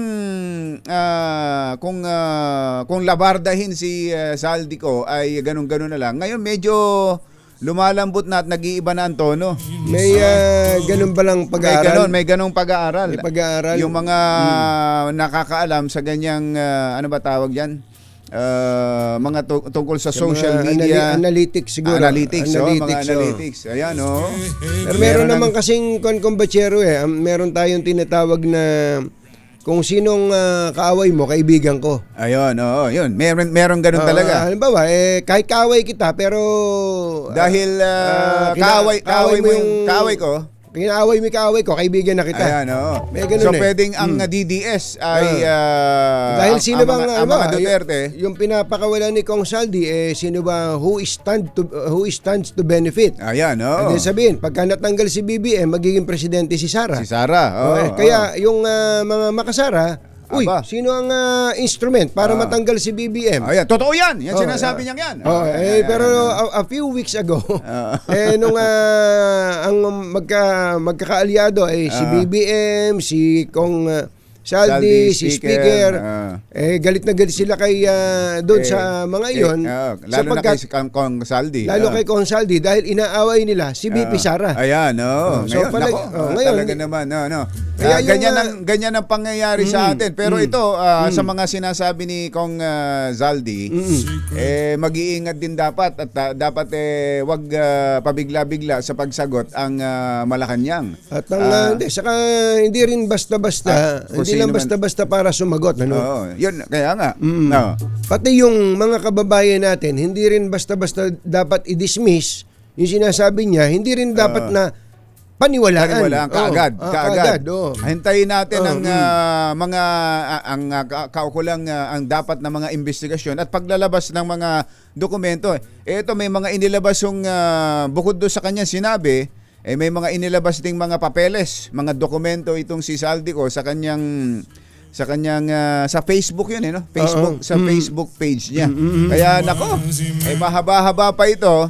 kung labardahin si Zaldico ay ganun-ganun na lang. Ngayon medyo lumalambot na at nag-iiba na ang tono.
May ganun ba lang pag-aaral?
May ganung pag-aaral.
May pag-aaral.
Yung mga nakakaalam sa ganyang, ano ba tawag dyan? Mga tungkol sa social media.
Analytics siguro.
Mga analytics. Ayan,
Pero meron naman kasing kumbatsero meron tayong tinatawag na kung sinong kaaway mo, kaibigan ko.
Ayun, yun. Meron ganun talaga.
Halimbawa, kahit kaaway kita, pero
dahil kaaway ko,
Kinaaway mi kaaway ko, kaibigan na kita.
Ayan, oo.
May ganun
So,
eh.
pwedeng ang DDS ay...
Dahil sino bang
ang mga Duterte?
yung pinapakawalan ni Kong Saldi sino ba who stands to benefit?
Ayan, oo.
Hindi sabihin, pagka natanggal si BBM, magiging presidente si Sara.
Si Sara, oo.
Kaya yung mga makasara,
Aba.
sino ang instrument para matanggal si BBM?
Ayan, totoo yan. Yan sinasabi niyang yan.
Pero a few weeks ago, nung ang magkakaalyado ay si BBM, si Kong Saldi, si Speaker, galit na galit sila kay doon sa mga iyon.
Lalo na kay Kong Saldi.
Lalo kay Kong Saldi dahil inaaway nila si BP Sara.
Ayan, oo.
So, ngayon,
Talaga naman, no.
Kaya
ganyan ang pangyayari sa atin. Pero ito, sa mga sinasabi ni Kong Saldi, mag-iingat din dapat at dapat wag pabigla-bigla sa pagsagot ang Malacanang.
At saka hindi rin basta-basta, hindi lang basta-basta para sumagot. Ano?
Oo, yun, kaya nga. No.
Pati yung mga kababayan natin, hindi rin basta-basta dapat i-dismiss yung sinasabi niya, hindi rin dapat na paniwalaan kaagad. Hintayin natin ang
mga kaukulang ang dapat na mga investigasyon at paglalabas ng mga dokumento. Ito may mga inilabas yung bukod doon sa kanyang sinabi, may mga inilabas ding mga papeles, mga dokumento itong si Saldico sa kanyang sa Facebook yun no? Facebook sa Facebook page niya. Kaya nako, mahaba-haba pa ito.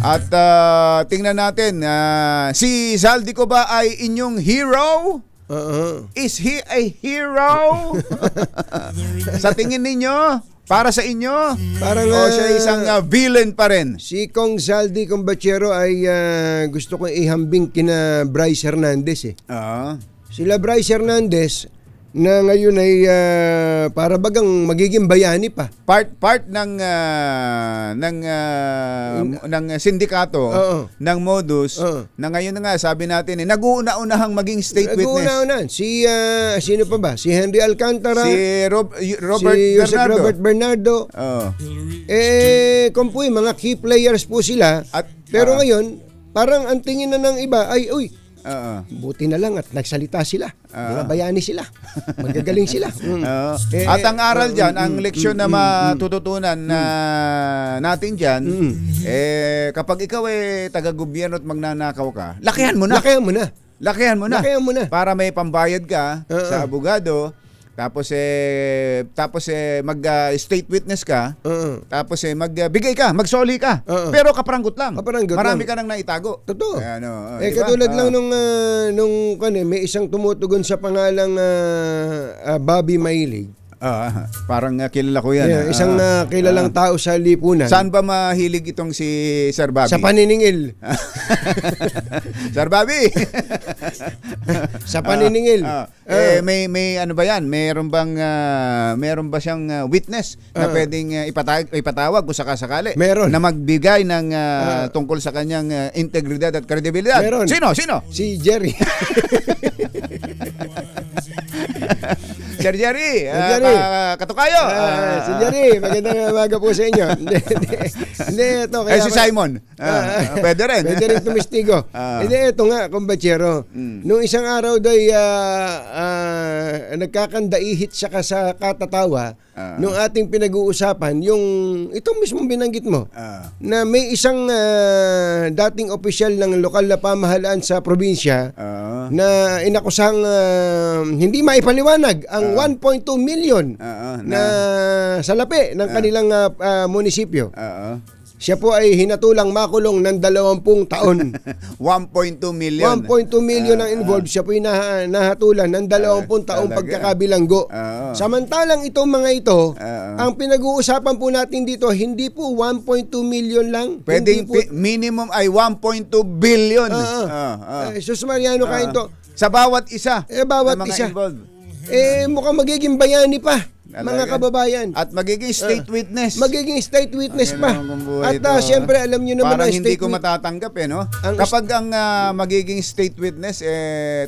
At tingnan natin, si Saldico ba ay inyong hero? Is he a hero? Sa tingin ninyo, para sa inyo? Parang siya isang villain pa rin.
Si Kong Saldi Combachero ay gusto kong ihambing kina Bryce Hernandez Sila Bryce Hernandez na ngayon ay para bagang magiging bayani pa.
Part ng sindikato ng Modus na ngayon na nga sabi natin nag-uuna-unahang maging state witness.
Nag-uuna-unahan. Sino pa ba? Si Henry Alcantara,
si
Robert Bernardo. Kung po mga key players po sila. Pero ngayon, parang ang tingin na ng iba ay buti na lang at nagsalita sila. Mga bayani sila. Magagaling sila.
At ang aral dyan, ang leksyon na matututunan natin dyan, kapag ikaw taga-gobyerno at magnanakaw ka, lakihan mo na. Para may pambayad ka sa abogado. Tapos mag state witness ka. Tapos magbigay ka, magsoli ka. Pero kaparanggot lang. Marami ka nang naitago.
Totoo.
Diba?
Katulad lang nung may isang tumutugon sa pangalang Bobby Mahilig.
Parang kilala ko yan.
Isang kilalang tao sa lipunan.
Saan ba mahilig itong si Sir Bobby?
Sa paniningil.
Sir Bobby.
Sa paniningil.
May ano ba yan? Meron ba siyang witness na pwedeng ipatawag kung sakasakali?
Meron.
Na magbigay ng tungkol sa kanyang integridad at kredibilidad?
Meron.
Sino?
Si Jerry.
Sir Jerry, katukayo.
Si Jerry, magandang umaga po sa inyo. Hindi, ito.
Si Simon, pwede rin.
Pwede rin tumistigo. Hindi, ito nga, kumbachero. Nung isang araw daw, nagkakandaihit siya sa katatawa nung ating pinag-uusapan, yung itong mismong binanggit mo, na may isang dating opisyal ng lokal na pamahalaan sa probinsya na inakusang hindi maipaliwanag ang 1.2 million na salapi ng kanilang munisipyo. Siya po ay hinatulang makulong ng 20 taon.
1.2 million.
1.2 million ang involved. Siya po ay nahatulan ng 20 taong pagkakabilanggo. Samantalang itong mga ito, ang pinag-uusapan po natin dito, hindi po 1.2 million lang.
Pwedeng minimum ay 1.2 billion.
Sus Mariano kain to.
Sa bawat isa.
Bawat
mga
isa.
Involved.
Mukhang magiging bayani pa. Mga kababayan.
At magiging state witness.
Magiging state witness pa. At siyempre, alam nyo naman
parang hindi ko matatanggap no? Kapag ang magiging state witness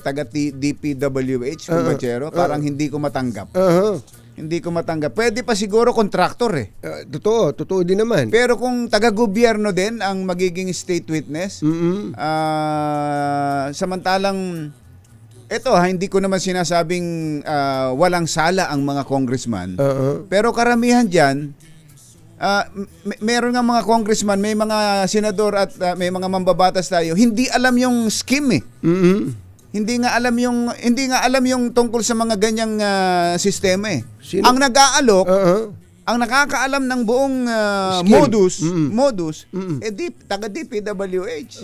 taga DPWH, kumbachero, parang hindi ko matanggap. Hindi ko matanggap. Pwede pa siguro kontraktor eh.
Totoo din naman.
Pero kung taga-gobyerno din ang magiging state witness, samantalang ito, hindi ko naman sinasabing walang sala ang mga congressman. Pero karamihan dyan, meron nga mga congressman, may mga senador at may mga mambabatas tayo, hindi alam yung scheme eh. Hindi nga alam yung tungkol sa mga ganyang sistema eh. Ang nag-aalok, ang nakakaalam ng buong modus, taga DPWH.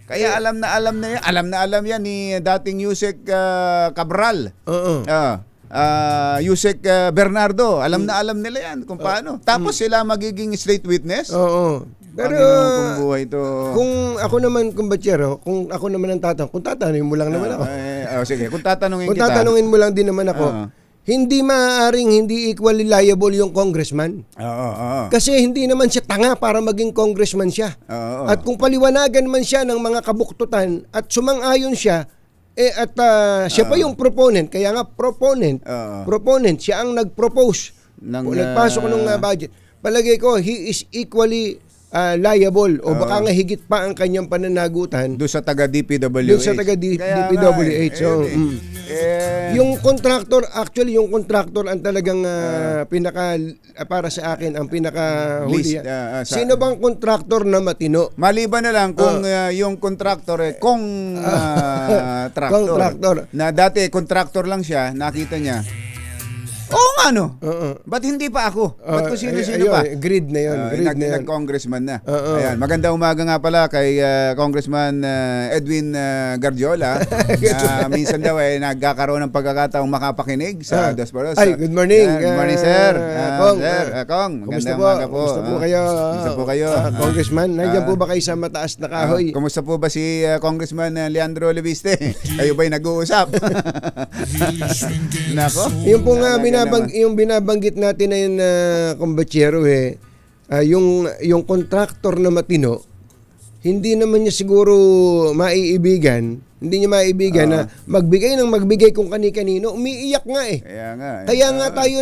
Kaya alam na yan ni dating Yusek Cabral. Yusek Bernardo, alam nila yan kung paano. Tapos sila magiging state witness.
Pero
kung buhay to.
Kung ako naman, kumbatsero, kung ako naman ang kung tatanungin mo lang naman ako.
Sige, kung tatanungin
kung
kita.
tatanungin mo lang din naman ako, hindi maaaring hindi equally liable yung congressman. Kasi hindi naman siya tanga para maging congressman siya. At kung paliwanagan man siya ng mga kabuktutan at sumang-ayon siya, siya pa yung proponent, kaya nga proponent, siya ang nag-propose, nagpasok ng budget. Palagay ko, he is equally liable o baka nga higit pa ang kanyang pananagutan
doon sa taga DPWH.
Doon sa taga DPWH. Yung contractor, actually yung contractor ang talagang pinaka para sa akin ang pinaka huli. Sino bang contractor na matino?
Maliban na lang kung yung contractor tractor. Na dati contractor lang siya, nakita niya. Oo nga no. Ba't hindi pa ako? Ba't kung sino-sino pa?
Grid na yun.
Nag-congressman na. Ayan, magandang umaga nga pala kay Congressman Edwin Gardiola. Minsan daw nagkakaroon ng pagkakataong makapakinig sa Dos por Dos.
Ay, good morning.
Good morning, sir.
Kong.
Kong, magandang umaga po.
Kumusta po kayo?
Kumusta po kayo?
Congressman, nandiyan po ba kayo sa mataas na kahoy?
Kumusta po ba si Congressman Leandro Leviste? Kayo ba'y nag-uusap? Nako.
Yung po nga yung binabanggit natin na yun, kumbatsero yung contractor na matino, hindi naman niya siguro maiibigan na magbigay kung kani-kanino. Umiiyak nga eh. Kaya nga tayo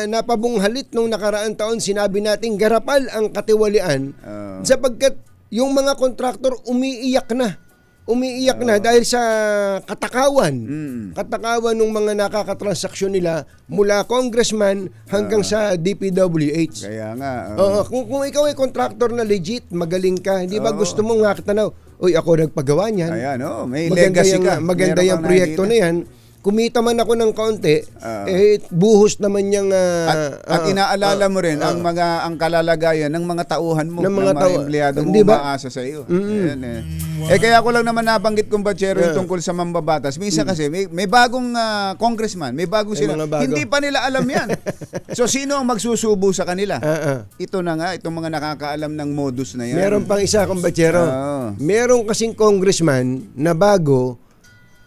napabunghalit nung nakaraang taon, sinabi natin garapal ang katiwalian sapagkat yung mga contractor umiiyak na dahil sa katakawan ng mga nakakatransaksyon nila mula congressman hanggang sa DPWH.
Kaya nga.
Kung ikaw ay contractor na legit, magaling ka, hindi ba gusto mong nakatanaw, uy, ako nagpagawa niyan.
Ayan, may legacy ka.
Maganda yung proyekto na yan. Kumita man ako ng kaunti, buhos naman niyang
at inaalala mo rin ang kalalagayan ng mga tauhan mo, ng mga empleyadong umaasa sa iyo. Kaya ko lang naman nabanggit kumbatsero yung tungkol sa mambabatas. Minsan kasi may bagong congressman, may bagong sila. Hindi pa nila alam yan. So sino ang magsusubo sa kanila? Ito na nga, itong mga nakakaalam ng modus na yan.
Meron pang isa kumbatsero. Meron kasing congressman na bago,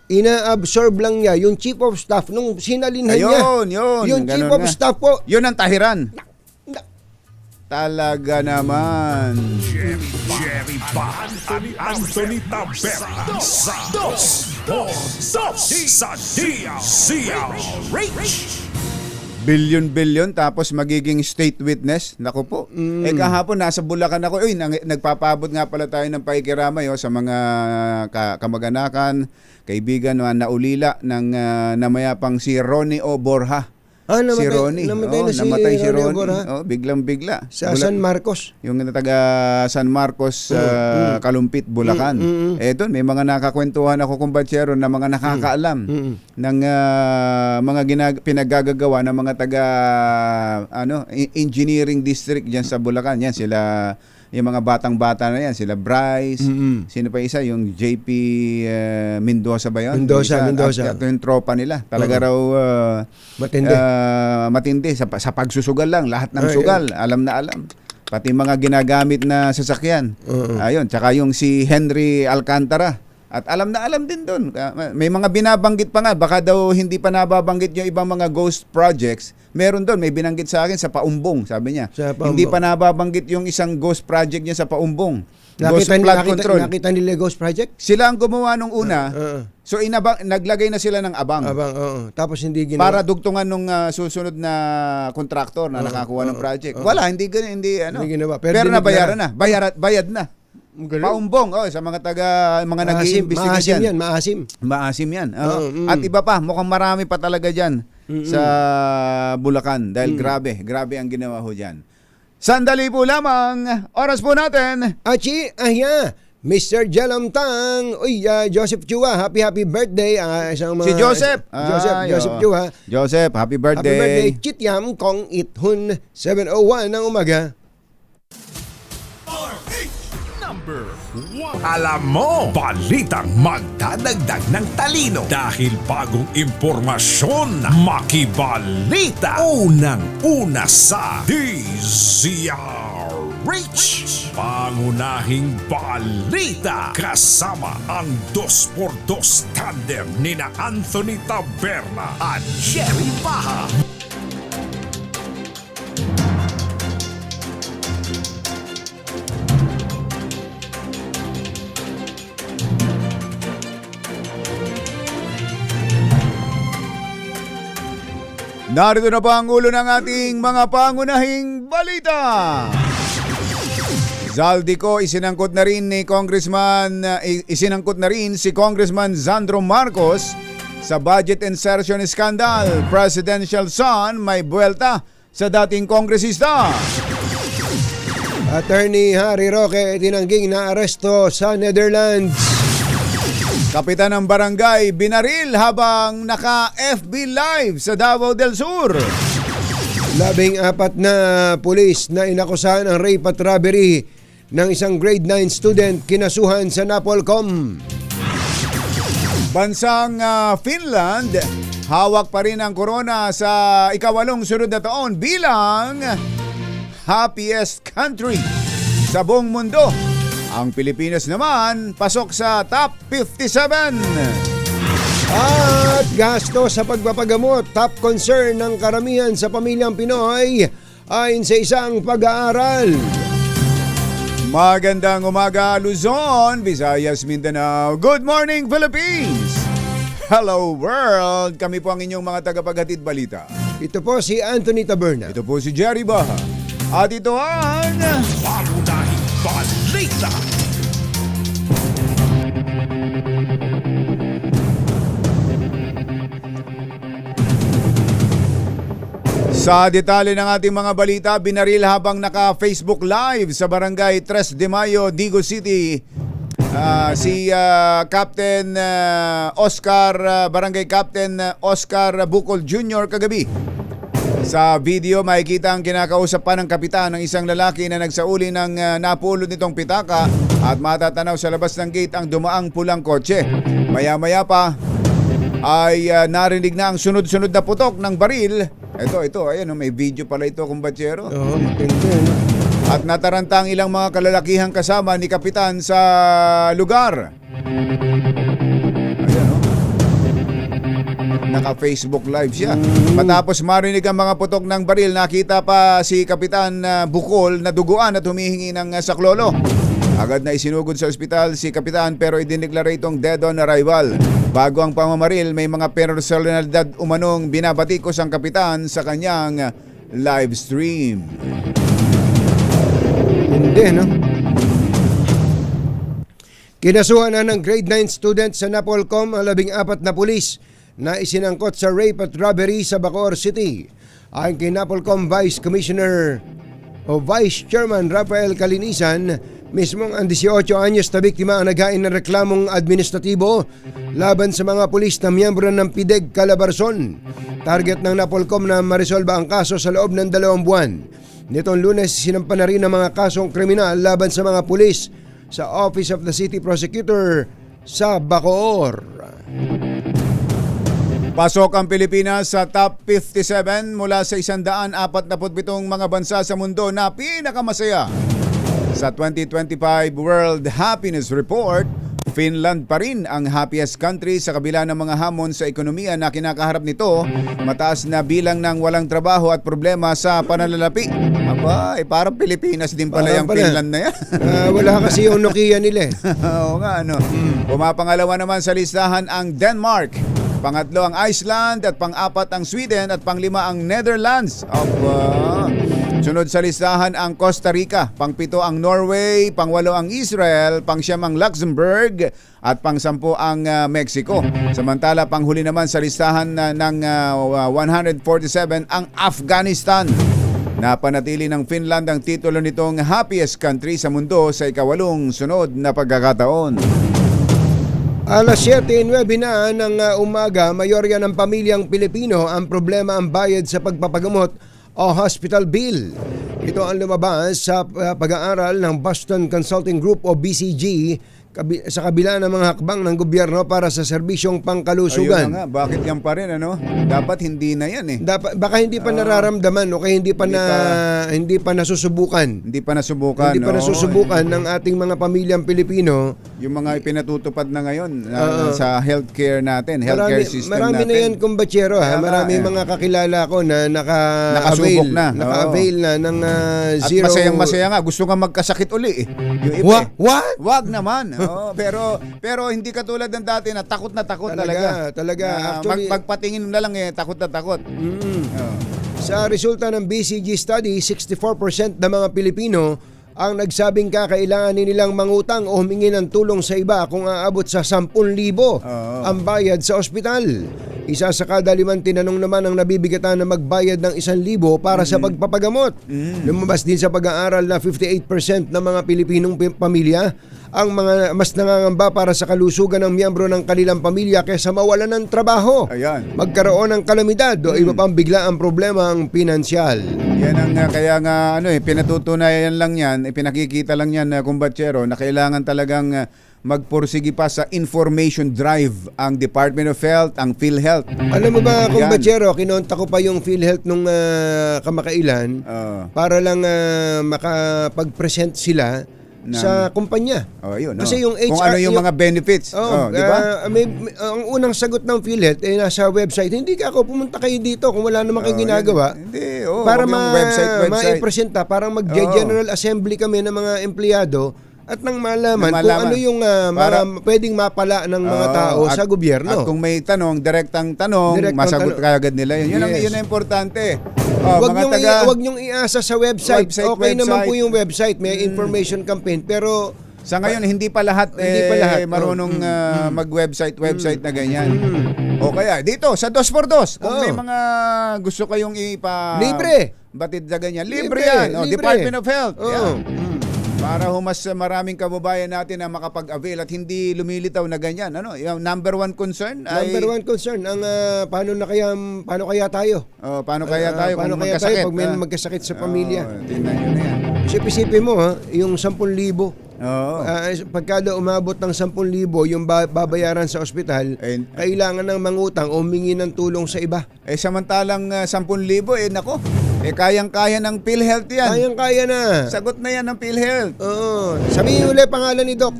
ina-absorb lang niya yung chief of staff nung sinalinhan niya. Yung chief of staff po.
Yun ang tahiran. Talaga naman.
Jerry ba? Anthony Taberna sa Dos por Dos sa DZRH.
Billion tapos magiging state witness. Naku po. Kahapon nasa Bulacan ako. Nagpapabot nga pala tayo ng pakikiramay sa mga kamag-anakan, kaibigan na naulila ng namayapang si Ronnie O. Borja. Si Ronnie. Namatay si Ronnie. Biglang-bigla.
Sa San Marcos.
Yung taga San Marcos, Kalumpit, Bulacan. Doon, may mga nakakwentuhan ako kumbatsero na mga nakakaalam ng mga pinaggagawa ng mga taga engineering district dyan sa Bulacan. Yan sila, yung mga batang-bata na yan, sila Bryce, sino pa isa, yung JP Mendoza ba yun?
Mendoza.
At yung tropa nila. Talaga raw matindi sa pagsusugal lang. Lahat ng sugal, alam na alam. Pati mga ginagamit na sasakyan. Ayun, tsaka yung si Henry Alcantara. At alam na alam din doon. May mga binabanggit pa nga. Baka daw hindi pa nababanggit yung ibang mga ghost projects. Meron doon. May binanggit sa akin sa Paumbong, sabi niya.
Sa Paumbong.
Hindi pa nababanggit yung isang ghost project niya sa Paumbong. Ghost flood control.
Nakita nila Ghost Project?
Sila ang gumawa nung una. So naglagay na sila ng abang.
Tapos hindi ginawa.
Para dugtungan nung susunod na kontraktor na nakakuha ng project. Wala, hindi
ginawa.
Pero nabayaran na. Bayad na. Paumbong, sa mga mga nag-iimbestiga dyan. Maasim yan. At iba pa, mukhang marami pa talaga dyan sa Bulacan. Dahil grabe ang ginawa ho dyan. Sandali po lamang, oras po natin.
Achi, Mr. Jalamtang. Uy, Joseph Chua, happy birthday.
Si Joseph.
Joseph Chua.
Joseph, happy birthday.
Happy birthday, Chityam Kong Ithun, 7:01 ng umaga.
Alam mo, balitang magdadagdag ng talino dahil bagong impormasyon, makibalita, unang-una sa DZRH. Pangunahing balita kasama ang 2x2 tandem nina Anthony Taberna at Jerry Baha.
Narito na pa ang ulo ng ating mga pangunahing balita. Zaldico isinangkot na rin si Congressman Sandro Marcos sa budget insertion scandal. Presidential son may buwelta sa dating kongresista.
Attorney Harry Roque tinangging na aresto sa Netherlands.
Kapitan ng barangay binaril habang naka-FB live sa Davao del Sur.
14 na pulis na inakusahan ng rape at robbery ng isang grade 9 student kinasuhan sa Napolcom.
Bansang Finland, hawak pa rin ang corona sa ikawalong sunod na taon bilang happiest country sa buong mundo. Ang Pilipinas naman, pasok sa top 57.
At gasto sa pagpapagamot, top concern ng karamihan sa pamilyang Pinoy ayon sa isang pag-aaral.
Magandang umaga Luzon, Visayas, Mindanao. Good morning Philippines! Hello world! Kami po ang inyong mga tagapaghatid balita.
Ito po si Anthony Taberna.
Ito po si Jerry Baha. At ito ang
Pangunahing balita.
Sa detalye ng ating mga balita, binaril habang naka-Facebook Live sa Barangay 3 de Mayo, Digo City, si Captain Oscar, Barangay Captain Oscar Bukol Jr. kagabi. Sa video, makikita ang kinakausap pa ng kapitan ng isang lalaki na nagsauli ng napulot nitong pitaka at matatanaw sa labas ng gate ang dumaang pulang kotse. Maya-maya pa ay narinig na ang sunod-sunod na putok ng baril. Ito, ayan, may video pala ito, kumpatsero. At nataranta ang ilang mga kalalakihang kasama ni kapitan sa lugar. Ayan, naka-Facebook live siya. Matapos marinig ang mga putok ng baril, nakita pa si Kapitan Bukol na duguan at humihingi ng saklolo. Agad na isinugod sa ospital si Kapitan pero idineklara itong dead on arrival. Bago ang pamamaril, may mga personalidad umanong binabatikos ang Kapitan sa kanyang live stream.
Hindi, no? Kinasuhan na ng grade 9 student sa Napolcom ang 14 na pulis na isinangkot sa rape at robbery sa Bacoor City. Ayon kay Napolcom Vice Commissioner o Vice Chairman Rafael Calinisan, mismong ang 18 anyos na biktima ang naghain ng reklamong administratibo laban sa mga pulis na miyembro ng PIDEG Calabarzon. Target ng Napolcom na maresolba ang kaso sa loob ng 2 buwan. Nitong Lunes, sinampa na rin ang mga kasong kriminal laban sa mga pulis sa Office of the City Prosecutor sa Bacoor.
Pasok ang Pilipinas sa top 57 mula sa 147 mga bansa sa mundo na pinakamasaya. Sa 2025 World Happiness Report, Finland pa rin ang happiest country sa kabila ng mga hamon sa ekonomiya na kinakaharap nito, mataas na bilang ng walang trabaho at problema sa pananalapi. Aba, parang Pilipinas din pala yung Finland na yan.
Wala kasi yung Nokia nila eh.
Oo nga, ano. Pumapangalawa naman sa listahan ang Denmark. Pangatlo ang Iceland at pang-apat ang Sweden at panglima ang Netherlands. Aba. Sunod sa listahan ang Costa Rica, pang-pito ang Norway, pang-walo ang Israel, pang-siyam ang Luxembourg at pang-sampu ang Mexico. Samantala, panghuli naman sa listahan ng 147 ang Afghanistan. Napanatili ng Finland ang titulo nitong happiest country sa mundo sa ikawalong sunod na pagkakataon.
Alas 7:09 na ng umaga, mayorya ng pamilyang Pilipino ang problema ang bayad sa pagpapagamot o hospital bill. Ito ang lumabas sa pag-aaral ng Boston Consulting Group o BCG sa kabila ng mga hakbang ng gobyerno para sa serbisyong pangkalusugan.
Ayun na nga, bakit yan pa rin, ano? Dapat hindi na yan eh.
Baka hindi pa nararamdaman o kaya hindi pa nasusubukan.
Hindi pa nasubukan.
Hindi pa nasusubukan ng ating mga pamilyang Pilipino.
Yung mga ipinatutupad na ngayon sa healthcare natin, healthcare system
marami
natin.
Na yan, kumbatsero. Marami mga kakilala ko na
nakasubok na.
Naka-avail na ng zero.
At masayang-masaya nga. Gusto nga magkasakit uli eh. Yung iba,
What?
Wag naman. Pero hindi katulad ng dati na takot talaga.
Actually,
magpatingin na lang eh, takot na takot.
Sa resulta ng BCG study, 64% ng mga Pilipino ang nagsabing kakailangan nilang mangutang o humingi ng tulong sa iba kung aabot sa 10,000 ang bayad sa ospital. Isa sa kada 5 tinanong naman ang nabibigatan na magbayad ng 1,000 para sa pagpapagamot. Lumabas din sa pag-aaral na 58% ng mga Pilipinong pamilya ang mga mas nangangamba para sa kalusugan ng miyembro ng kanilang pamilya kaysa mawalan ng trabaho.
Ayan.
Magkaroon ng kalamidad o iba pang bigla ang problema ang pinansyal.
Yan ang kaya nga pinatutunayan lang yan, pinakikita lang yan kumbatsero na kailangan talagang magpursigi pa sa information drive ang Department of Health, ang PhilHealth.
Alam mo ba, kumbatsero, kinonta ko pa yung PhilHealth nung kamakailan para lang makapag-present sila sa kumpanya.
Yun,
kasi yung HR,
kung ano yung mga benefits. Di ba?
Ang unang sagot ng PhilHealth nasa website. Hindi ka ako pumunta kayo dito kung wala naman kayo ginagawa.
Hindi,
para
website.
ma-presenta, parang mag-general assembly kami ng mga empleyado at nang malaman kung ano yung pwedeng mapala ng mga tao sa gobyerno.
At kung may tanong, direktang tanong, masagot kagad nila yun. Yun ang importante.
Wag niyong iasa sa website. Okay naman po yung website, may information campaign, pero
sa ngayon hindi pa lahat marunong mag-website na ganyan. O kaya dito sa 2x2 kung may mga gusto kayong
libre
batid na ganyan, libre yan.
Libre.
Department of Health. Para mas maraming kababayan natin na makapag-avail at hindi lumilitaw na ganyan. Yung number one concern
ang paano kaya tayo?
Paano kaya tayo
kung magkasakit? Pag may magkasakit sa pamilya.
Tingnan nyo na yan.
Isipin mo yung 10,000. Pagkada umabot ng 10,000 yung babayaran sa ospital, kailangan ng mangutang o humingi ng tulong sa iba.
Samantalang 10,000 nako. Kayang-kaya ng PhilHealth yan.
Kayang-kaya na.
Sagot na yan ng PhilHealth.
Sabihin ulit pangalan ni Doc.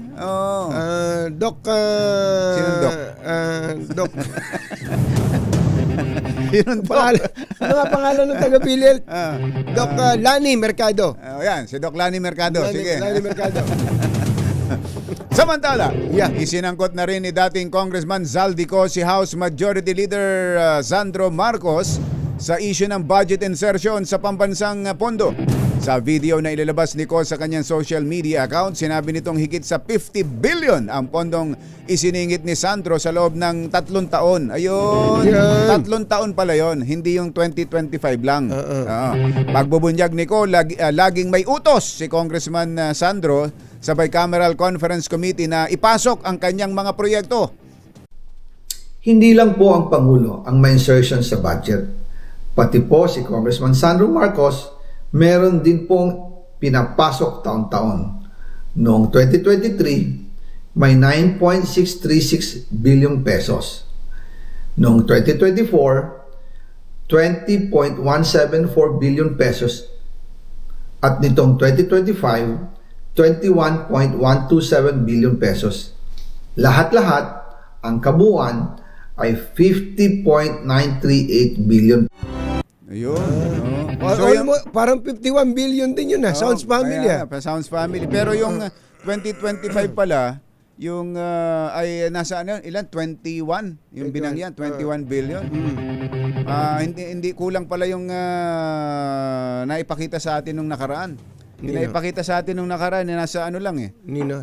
Doc.
Sinong Doc?
Doc.
Yun
Ano nga pangalan ng taga-PhilHealth? Doc Lani Mercado.
Yan, si Doc Lani Mercado. Sige.
Lani Mercado.
Samantala, isinangkot na rin ni dating Congressman Zaldico si House Majority Leader Sandro Marcos sa issue ng budget insertion sa pambansang pondo. Sa video na ilalabas ni Ko sa kanyang social media account, sinabi nitong higit sa 50 billion ang pondong isiningit ni Sandro sa loob ng 3 taon. Ayun, 3 taon pala yon, hindi yung 2025 lang. Pagbubunyag ni Ko, laging may utos si Congressman Sandro sa Bicameral Conference Committee na ipasok ang kanyang mga proyekto.
Hindi lang po ang Pangulo ang may insertion sa budget. Pati po si Congressman Sandro Marcos, meron din pong pinapasok taon-taon. Noong 2023, may 9.636 billion pesos. Noong 2024, 20.174 billion pesos. At nitong 2025, 21.127 billion pesos. Lahat-lahat, ang kabuuan ay 50.938 billion.
Ayun.
Parang 51 billion din yun Sounds familiar.
Sounds family. Pero yung 2025 pala, yung ay nasa ano, ilan? 21? Yung binangyan, 21 billion. Hindi kulang pala yung naipakita sa atin nung nakaraan. Naipakita sa atin nung nakaraan, nasa ano lang eh.
Nino?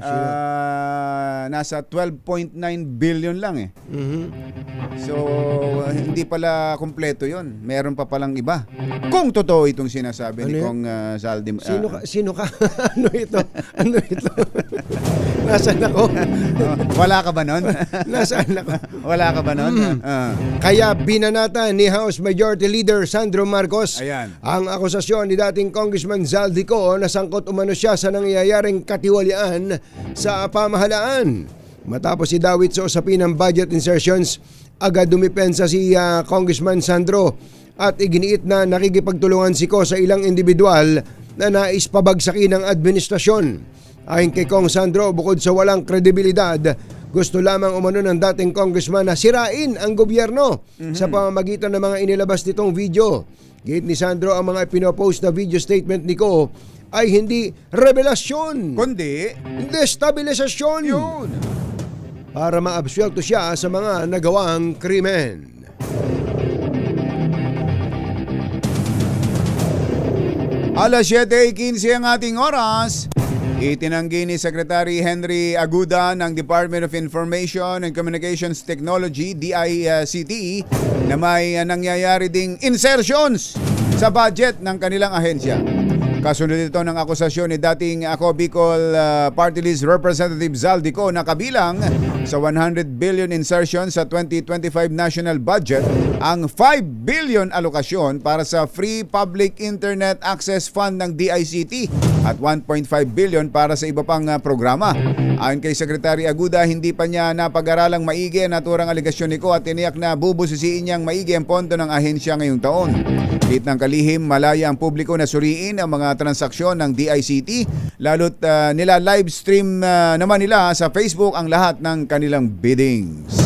Nasa 12.9 billion lang eh. So, hindi pala kumpleto yon. Meron pa palang iba. Kung totoo itong sinasabi ni Kong Saldi.
Sino ka? Ano ito? Nasaan ako?
Wala ka ba nun?
Nasaan ako?
Wala ka ba nun?
Kaya binanata ni House Majority Leader Sandro Marcos
Ayan.
ang akusasyon ni dating Congressman Zaldico na sangkot umano siya sa nangyayaring katiwalian sa pamahalaan. Matapos si Dawit sa usapin ng budget insertions, agad dumipensa si Congressman Sandro at iginiit na nakikipagtulungan si Ko sa ilang individual na nais pabagsakin ng administrasyon. Ayon kay Kong Sandro, bukod sa walang kredibilidad, gusto lamang umano ng dating congressman na sirain ang gobyerno sa pamamagitan ng mga inilabas nitong video. Gate ni Sandro, ang mga pinopost na video statement ni Ko ay hindi revelasyon,
kundi
destabilisasyon.
Yun.
Para maabsuelto siya sa mga nagawang krimen.
Alas 7:15 ang ating oras. Itinanggi ni Secretary Henry Aguda ng Department of Information and Communications Technology, DICT, na may nangyayari ding insertions sa budget ng kanilang ahensya. Kasunod ito ng akusasyon ni dating Ako Bicol Party List Representative Zaldico na kabilang sa 100 billion insertion sa 2025 national budget ang 5 billion alokasyon para sa Free Public Internet Access Fund ng DICT at 1.5 billion para sa iba pang programa. Ayon kay Secretary Aguda, hindi pa niya napag-aralang maigi ang naturang aligasyon ni Ko at tiniyak na bubusisiin niyang maigi ang pondo ng ahensya ngayong taon. Kahit ng kalihim, malaya ang publiko na suriin ang mga transaksyon ng DICT, lalo't nila live stream naman nila sa Facebook ang lahat ng kanilang biddings.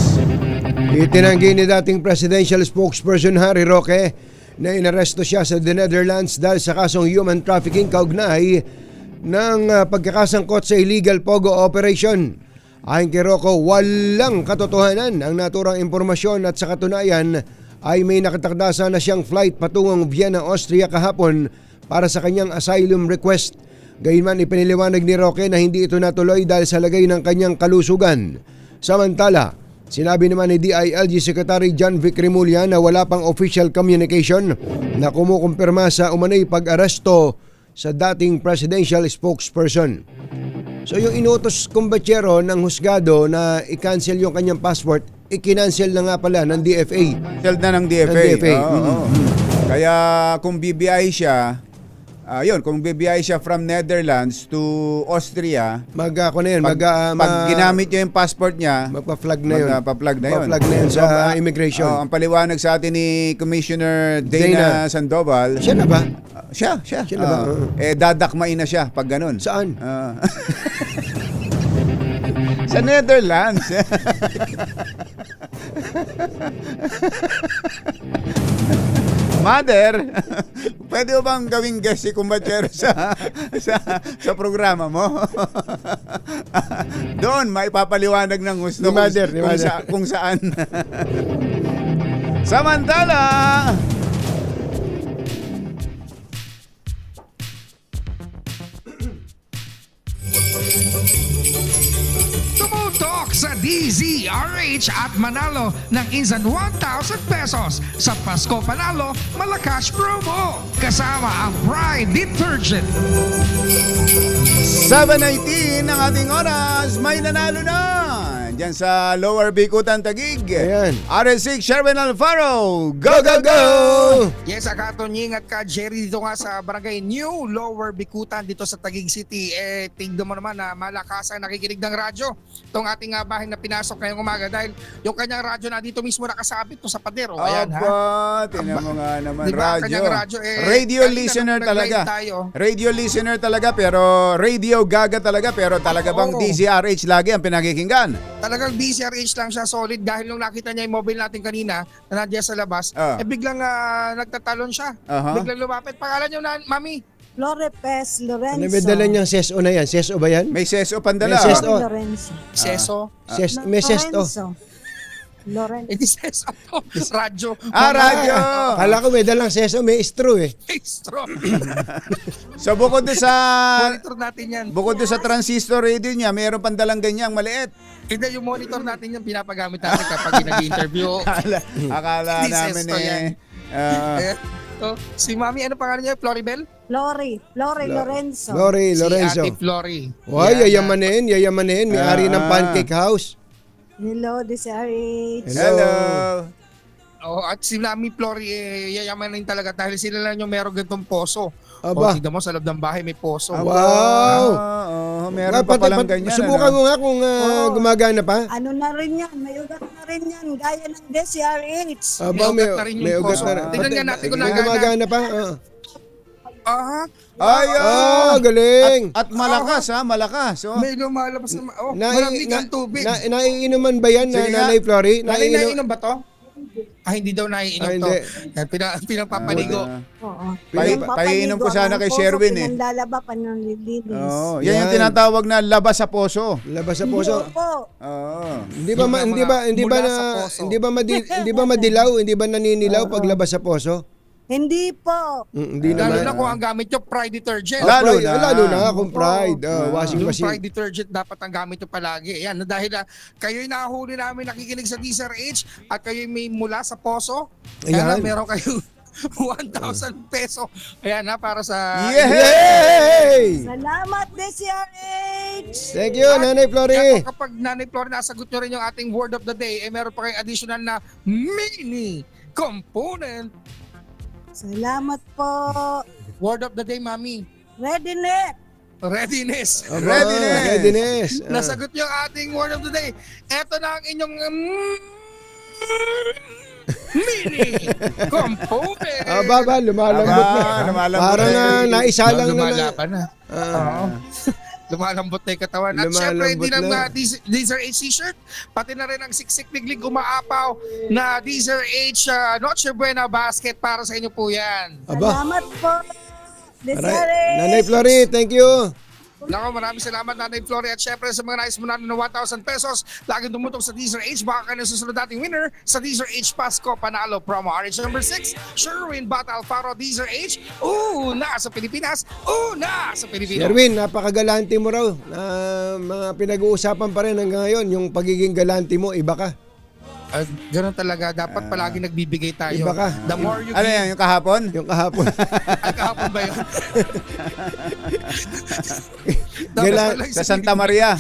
Itinanggi ni dating presidential spokesperson Harry Roque na inaresto siya sa the Netherlands dahil sa kasong human trafficking kaugnay ng pagkakasangkot sa illegal pogo operation. Ayon kay Roque, walang katotohanan ang naturang impormasyon at sa katunayan ay may nakatakdasa na siyang flight patungong Vienna, Austria kahapon para sa kanyang asylum request. Gayunman ipiniliwanag ni Roque na hindi ito natuloy dahil sa lagay ng kanyang kalusugan. Samantala, sinabi naman ni DILG Secretary John Vic Remulla na wala pang official communication na kumukumpirma sa umano'y pag-aresto sa dating presidential spokesperson. So yung inutos kumbachero ng husgado na i-cancel yung kanyang passport, i-cancel na nga pala ng DFA.
Cancel na ng DFA. Kaya kung BBI siya, kung BBI siya from Netherlands to Austria,
pag
ginamit niya yung passport niya,
magpa-flag na yun.
Magpa-flag na yun.
Magpa-flag na yun sa immigration.
Ang paliwanag sa atin ni Commissioner Dana Sandoval.
Siya na ba?
Siya.
Na ba?
Dadakmain na siya pag ganun.
Saan?
Sa Netherlands. Mother, pwede mo bang gawing guest si Kumbachero sa programa mo? Doon, may papaliwanag ng gusto kung saan. Samantala,
Tumutok sa DZRH at manalo ng instant 1,000 pesos sa Pasko Panalo Malakas Promo kasama ang Pride Detergent.
7:19 ang ating oras, may nanalo na dyan sa Lower Bikutan Taguig.
Ayan.
RS6 Sherwin Alfaro, go!
Yes, Akatonying at ka Jerry dito nga sa Barangay New Lower Bikutan dito sa Taguig City. Tingnan mo naman na malakas ang nakikinig ng radyo itong ating bahay na pinasok ngayong umaga dahil yung kanyang radyo na dito mismo nakasabit to sa padero. Ayan,
Tingnan mo nga naman,
diba,
radyo. Radio listener talaga. Radio listener talaga pero radio gaga talaga pero talaga bang DZRH lagi ang pinakikinggan?
Talagang DZRH lang siya, solid, dahil nung nakita niya yung mobile natin kanina na nandiyan sa labas, biglang nagtatalon siya. Biglang lumapit. Pangalan niyo na, Mami?
Florepes Lorenzo.
Ano may dala niyang seso na yan? Seso ba yan?
May seso pandala.
May seso.
Lorenzo.
Seso?
May sesto.
Lorenzo.
Hindi seso to. Radyo.
Radyo!
Kala ko may dalang seso, may straw eh.
Straw.
So bukod doon sa
Monitor natin yan.
bukod doon sa transistor radio niya, mayroon pandalang ganyang maliit.
Hindi, yung monitor natin yung pinapagamit natin kapag nag-interview.
Akala
Hindi
namin
sesto yan. Si Mami, ano pangalan niya? Floribel?
Lori Lorenzo.
Lori Lorenzo.
Si Ate Flori.
Why, yayamanin. May-ari ng Pancake House.
Hello, DZRH.
Hello.
At si Mami Flori, yayamanin talaga dahil sila lang yung meron gantong poso.
Aba.
Tignan mo, sa loob ng bahay may poso.
Wow.
Meron pa palang ganyan.
Subukan mo nga kung gumagana pa.
Ano na rin yan? May ugat na rin yan. Gaya ng DZRH.
Aba,
May ugat na rin yung
may ugat
poso.
na rin.
Tingnan nga natin kung
gumagana pa.
Galing. At malakas malakas.
May lumalabas na. Malamig ang tubig.
Naiinuman ba yan,
Sige nga.
Nanay Flori?
Naiinom ba to? Hindi daw naiinom to. Pinapapaligo.
Oo.
Paiinom ko sana kay Sherwin eh.
Pinaglalaba pa ng lilis.
Yan yung tinatawag na labas sa poso.
Labas sa poso.
Oo.
Hindi ba madilaw, hindi ba naninilaw pag labas sa poso?
Hindi po.
Hindi
Lalo
naman.
na kung ang gamit nyo, Pride detergent.
Lalo na kung Pride. Washing
Yung
machine.
Pride detergent dapat ang gamit nyo palagi. Ayan, dahil kayo'y nahuli namin nakikinig sa DZRH at kayo'y may mula sa poso. Kaya meron kayo 1,000 peso. Ayan para sa...
Yay!
Salamat, DZRH!
Thank you, Nanay Flori.
Kapag Nanay Flori, nasagot nyo rin yung ating word of the day, meron pa kayong additional na mini component.
Salamat po.
Word of the day, Mami.
Readiness.
Readiness.
Nasagot yung ating word of the day. Ito na ang inyong mini component.
Lumalambot na. Parang naisalang na.
Lumalaban na. Lumalambot na yung katawan. At syempre, hindi lang DZRH t-shirt, pati na rin ang siksik biglig umaapaw na DZRH Noche Buena basket para sa inyo po yan.
Salamat po. DZRH.
Nanay Flori, thank you.
Nako, maraming salamat Nanay Flori at syempre sa mga nais mo natin ng 1,000 pesos, laging tumutok sa DZRH, baka kayo susunod nating winner sa DZRH Pasko Panalo Promo. RH number 6, Sherwin Bata Alfaro DZRH, nasa Pilipinas, sa Pilipinas.
Sherwin, napakagalante mo raw. Mga pinag-uusapan pa rin hanggang ngayon, yung pagiging galante mo, iba ka.
Ganun talaga, dapat palagi nagbibigay tayo.
Iba ka.
The more you
Ano
give.
yan, yung kahapon?
Yung kahapon.
Ay, kahapon ba yun?
Sa Santa Maria.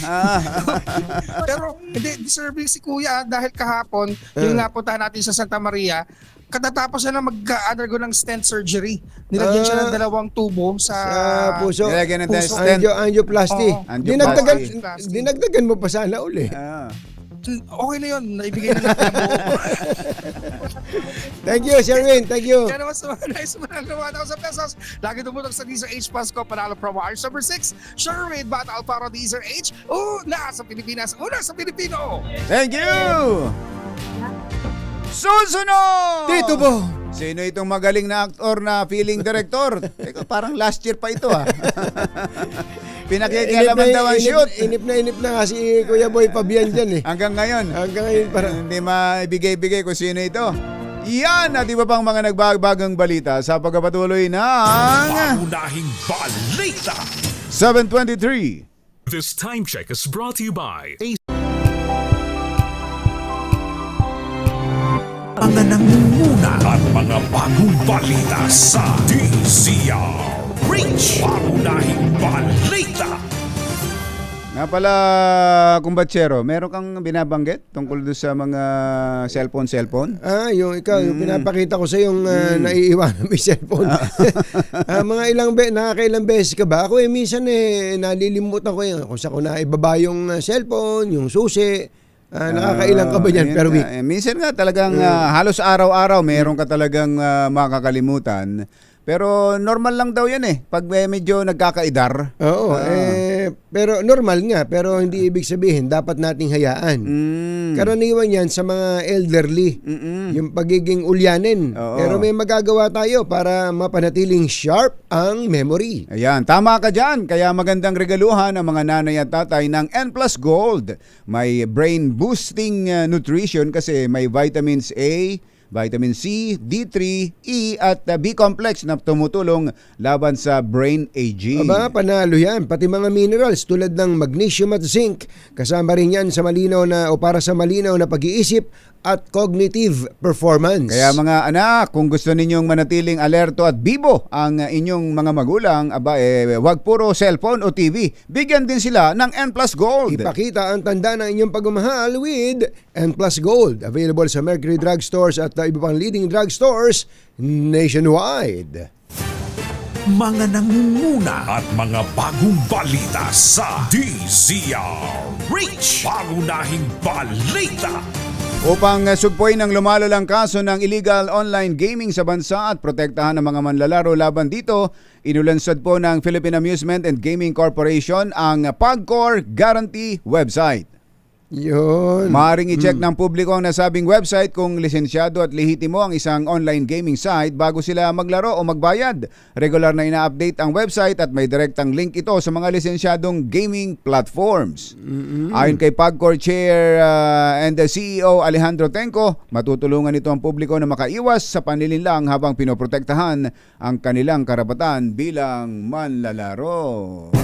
Pero hindi, deserving si Kuya dahil kahapon, yung napuntahan natin sa Santa Maria, katatapos siya na mag-undergo ng stent surgery. Nilagyan siya ng 2 tubo sa
puso.
Nilagyan ng
puso.
stent.
Angioplasty.
Angioplasty.
Dinagdagan mo pa sana uli.
Okay na yun, naibigay na natin ang buo.
Thank you, Sherwin. Thank you.
Kaya naman sa mga nice mo ng 1,000 pesos, lagi tumutok sa DZRH Pasko Panalo Promo. RH number 6, Sherwin Bata Alfaro DZRH, sa Pilipinas, sa Pilipino.
Thank you! Susunod!
Tito Bo!
Sino itong magaling na aktor na feeling director? Teka, parang last year pa ito Pinakikialaman daw ang shoot.
Inip na nga si Kuya Boy Fabian dyan eh.
Hanggang ngayon
parang
hindi maibigay-bigay kung sino ito. Yan at iba pang mga nagbabagang balita sa pagpapatuloy ng
Pangunahing balita.
7:23.
This time check is brought to you by mga nangunguna at mga bagong balita sa DZRH. Pangunahing balita.
Nga pala, kumbatsero, meron kang binabanggit tungkol doon sa mga cellphone?
Yung ikaw, yung pinapakita ko sa yung naiiwanan mo yung cellphone. Nakakailang beses ka ba? Ako minsan nalilimutan ko kung saan ko na ibaba yung cellphone, yung susi. Nakakailang ka ba yan per week?
Minsan nga talagang halos araw-araw meron ka talagang makakalimutan. Pero normal lang daw yan pag medyo nagkakaedar.
Oo, pero normal nga, pero hindi ibig sabihin dapat nating hayaan. Karaniwan yan sa mga elderly, yung pagiging ulyanin.
Oo.
Pero may magagawa tayo para mapanatiling sharp ang memory.
Ayan, tama ka dyan. Kaya magandang regaluhan ang mga nanay at tatay ng N Plus Gold. May brain boosting nutrition kasi may vitamins A, vitamin C, D3, E at B-complex na tumutulong laban sa brain aging.
Aba, panalo yan. Pati mga minerals tulad ng magnesium at zinc. Kasama rin yan sa malinaw na o para sa malinaw na pag-iisip at cognitive performance.
Kaya mga anak, kung gusto ninyong manatiling alerto at bibo ang inyong mga magulang, wag puro cellphone o TV. Bigyan din sila ng N Plus Gold.
Ipakita ang tanda ng inyong pagmamahal with N Plus Gold. Available sa Mercury Drug Stores at iba pang leading drug stores nationwide.
Mga nangunguna at mga bagong balita sa DZRH. Pangunahing balita.
Upang sugpoy ng lumalalang kaso ng illegal online gaming sa bansa at protektahan ang mga manlalaro laban dito, inulansad po ng Philippine Amusement and Gaming Corporation ang PAGCOR Guarantee website.
Yun.
Maaaring i-check ng publiko ang nasabing website kung lisensyado at lehitimo ang isang online gaming site bago sila maglaro o magbayad. Regular na ina-update ang website at may direktang link ito sa mga lisensyadong gaming platforms. Ayon kay PAGCOR Chair and the CEO Alejandro Tenco, matutulungan ito ang publiko na makaiwas sa panlilinlang habang pinoprotektahan ang kanilang karapatan bilang manlalaro.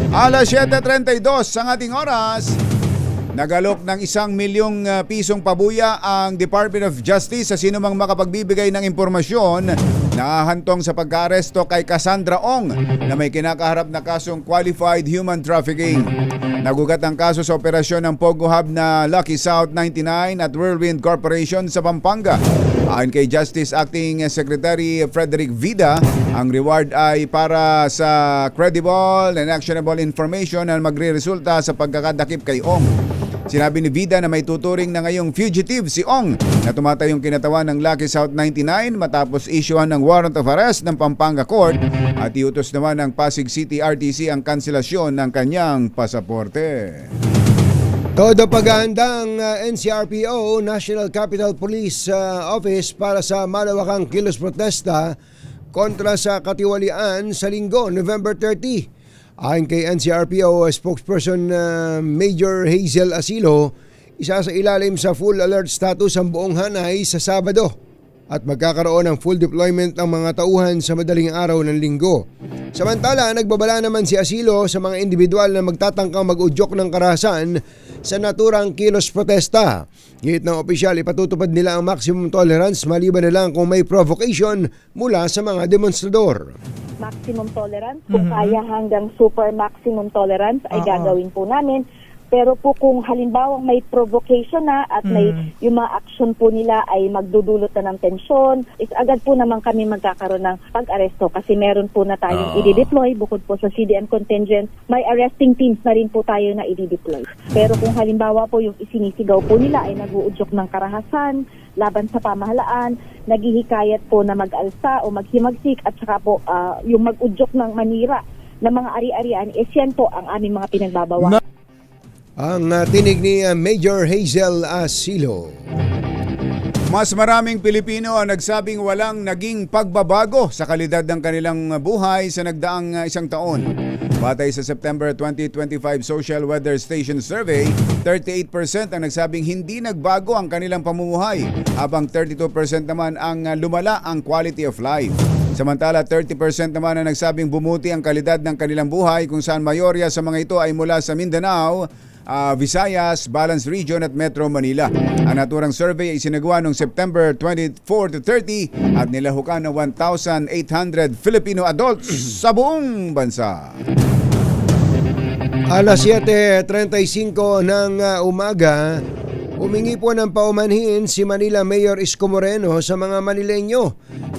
Alas 7:32 ang ating oras. Nagalok ng 1 milyong pisong pabuya ang Department of Justice sa sinumang makapagbibigay ng impormasyon na hantong sa pagka-aresto kay Cassandra Ong na may kinakaharap na kasong qualified human trafficking. Nagugat ang kaso sa operasyon ng Pogo Hub na Lucky South 99 at Whirlwind Corporation sa Pampanga. Ayon kay Justice Acting Secretary Frederick Vida, ang reward ay para sa credible and actionable information na magre-resulta sa pagkakadakip kay Ong. Sinabi ni Vida na may tuturing na ngayong fugitive si Ong na tumatayong kinatawan ng Lucky South 99 matapos isyuhan ng warrant of arrest ng Pampanga Court at iutos naman ng Pasig City RTC ang kanselasyon ng kanyang pasaporte.
Todo paghahanda ang NCRPO, National Capital Police Office para sa malawakang kilos protesta kontra sa katiwalian sa linggo, November 30. Ayon kay NCRPO spokesperson Major Hazel Asilo, isa sa ilalim sa full alert status ang buong Hanay sa Sabado at magkakaroon ng full deployment ng mga tauhan sa madaling araw ng linggo. Samantala, nagbabala naman si Asilo sa mga individual na magtatangkang mag-udyok ng karahasan sa naturang kilos protesta. Git ng opisyal, ipatutupad nila ang maximum tolerance maliban na lang kung may provocation mula sa mga demonstrador.
Maximum tolerance, kung kaya hanggang super maximum tolerance ay gagawin po namin. Pero po kung halimbawa may provocation na at may yung mga action po nila ay magdudulot na ng tensyon, is agad po naman kami magkakaroon ng pag-aresto kasi meron po na tayong i-deploy bukod po sa CDM contingent, may arresting teams na rin po tayo na i-deploy. Pero kung halimbawa po yung isinisigaw po nila ay nag-uudyok ng karahasan, laban sa pamahalaan, naghihikayat po na mag-alsa o maghimagsik at saka po yung mag-udyok ng manira ng mga ari-arian, yan po ang aming mga pinagbabawa.
Ang tinig ni Major Hazel Asilo.
Mas maraming Pilipino ang nagsabing walang naging pagbabago sa kalidad ng kanilang buhay sa nagdaang isang taon. Batay sa September 2025 Social Weather Station Survey, 38% ang nagsabing hindi nagbago ang kanilang pamumuhay, habang 32% naman ang lumala ang quality of life. Samantala, 30% naman ang nagsabing bumuti ang kalidad ng kanilang buhay, kung saan mayorya sa mga ito ay mula sa Mindanao, Visayas, Balance Region at Metro Manila. Ang naturang survey ay isinagawa noong September 24 to 30 at nilahukan ng 1,800 Filipino adults sa buong bansa.
Alas 7:35 ng umaga, humingi po ng paumanhin si Manila Mayor Isko Moreno sa mga Manileño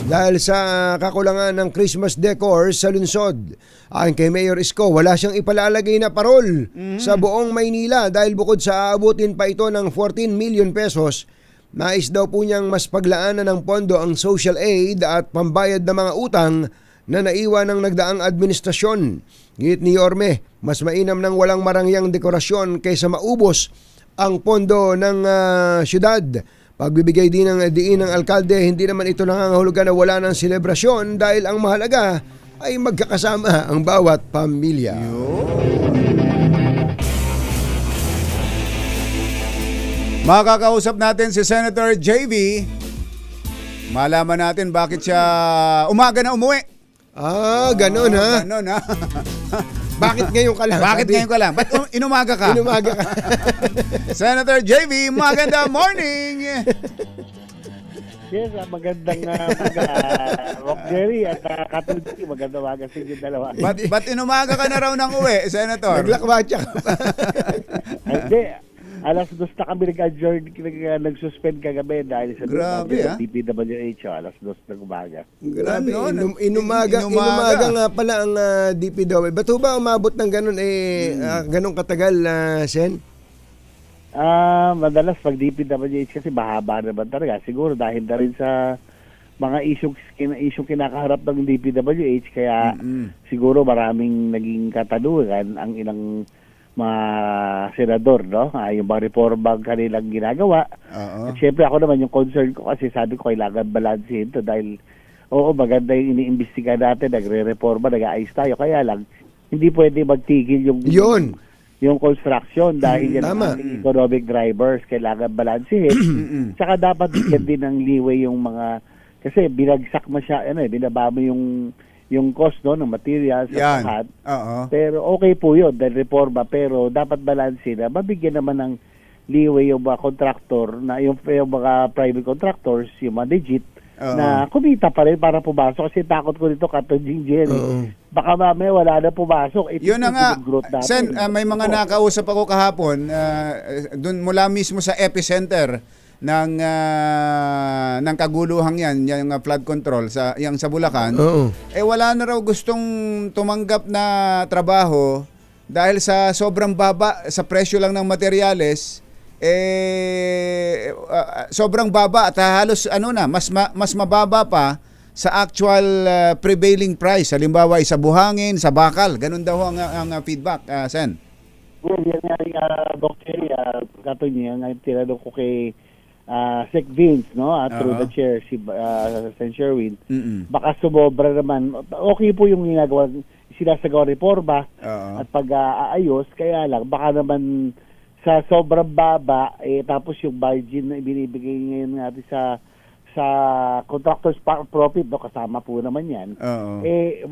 dahil sa kakulangan ng Christmas decor sa lungsod. Ayon kay Mayor Isko, wala siyang ipalalagay na parol sa buong Maynila dahil bukod sa aabutin pa ito ng 14 million pesos, Nais daw po niyang mas paglaanan ng pondo ang social aid at pambayad ng mga utang na naiwan ng nagdaang administrasyon. Git ni Yorme, mas mainam ng walang marangyang dekorasyon kaysa maubos ang pondo ng syudad. Pagbibigay din ng diin ng alkalde, hindi naman ito nangangahulugan na wala ng selebrasyon dahil ang mahalaga ay magkakasama ang bawat pamilya.
Makakausap natin si Senator JV. Malaman natin bakit siya umaga na umuwi.
Ganun ha?
Ganun ha?
Bakit ngayon ka lang?
Bakit ngayon ka lang? Ba't inumaga ka?
Inumaga ka.
Senator JV, maganda morning!
Yes, magandang Rock Jerry at Katulji, magandang umaga sa inyo dalawa.
Ba't inumaga ka na raw ng uwi, Senator?
Naglakbatya ka pa.
Hindi, alas 2 na kami nag-adjourn, nag-suspend kagabi dahil sa DPWH, alas 2 ng umaga.
Grabe, inumaga nga pala ang DPWH. Ba't ba umabot ng ganun ganun katagal, Sen?
Madalas pag DPWH kasi mahaba naman talaga. Siguro dahil na rin sa mga isyong kinakaharap ng DPWH, kaya siguro maraming naging katanungan ang ilang mga senador, no? Yung mga reforma kanilang ginagawa. At syempre ako naman yung concern ko kasi sabi ko kailangan balansehin to dahil maganda yung iniimbestiga natin, nagre-reforma, nag-aayos tayo. Kaya lang, hindi pwede magtigil yung construction dahil yan ang ating economic drivers. Kailangan balansehin. Tsaka dapat bigyan din ng leeway yung mga, kasi binagsak binaba mo yung cost ng materials at lahat. Pero okay po yun dahil reforma, pero dapat balanse na mabigyan naman ng leeway yung mga contractor na yung mga private contractors, yung mga legit na kumita pa rin para pumasok. Kasi takot ko dito Katulji, baka mamaya wala na pumasok.
Yun na nga, Sen, may mga nakausap ako kahapon dun mula mismo sa epicenter ng kaguluhang yan, yung flood control sa Bulacan. Wala na raw gustong tumanggap na trabaho dahil sa sobrang baba sa presyo lang ng materyales. Sobrang baba at halos mas mababa pa sa actual prevailing price. Halimbawa sa buhangin, sa bakal, ganun daw ang feedback, Sen.
Well, yan nga Dr. Katulji, nga tinanong ko kay Sec Vince, no? Through the chair, si Sen. Sherwin. Baka sumobra naman. Okay po yung sinasagawa reforma at pag-aayos, kaya lang, baka naman sa sobrang baba, tapos yung margin na binibigay ngayon natin sa contractors profit, no? Kasama po naman yan.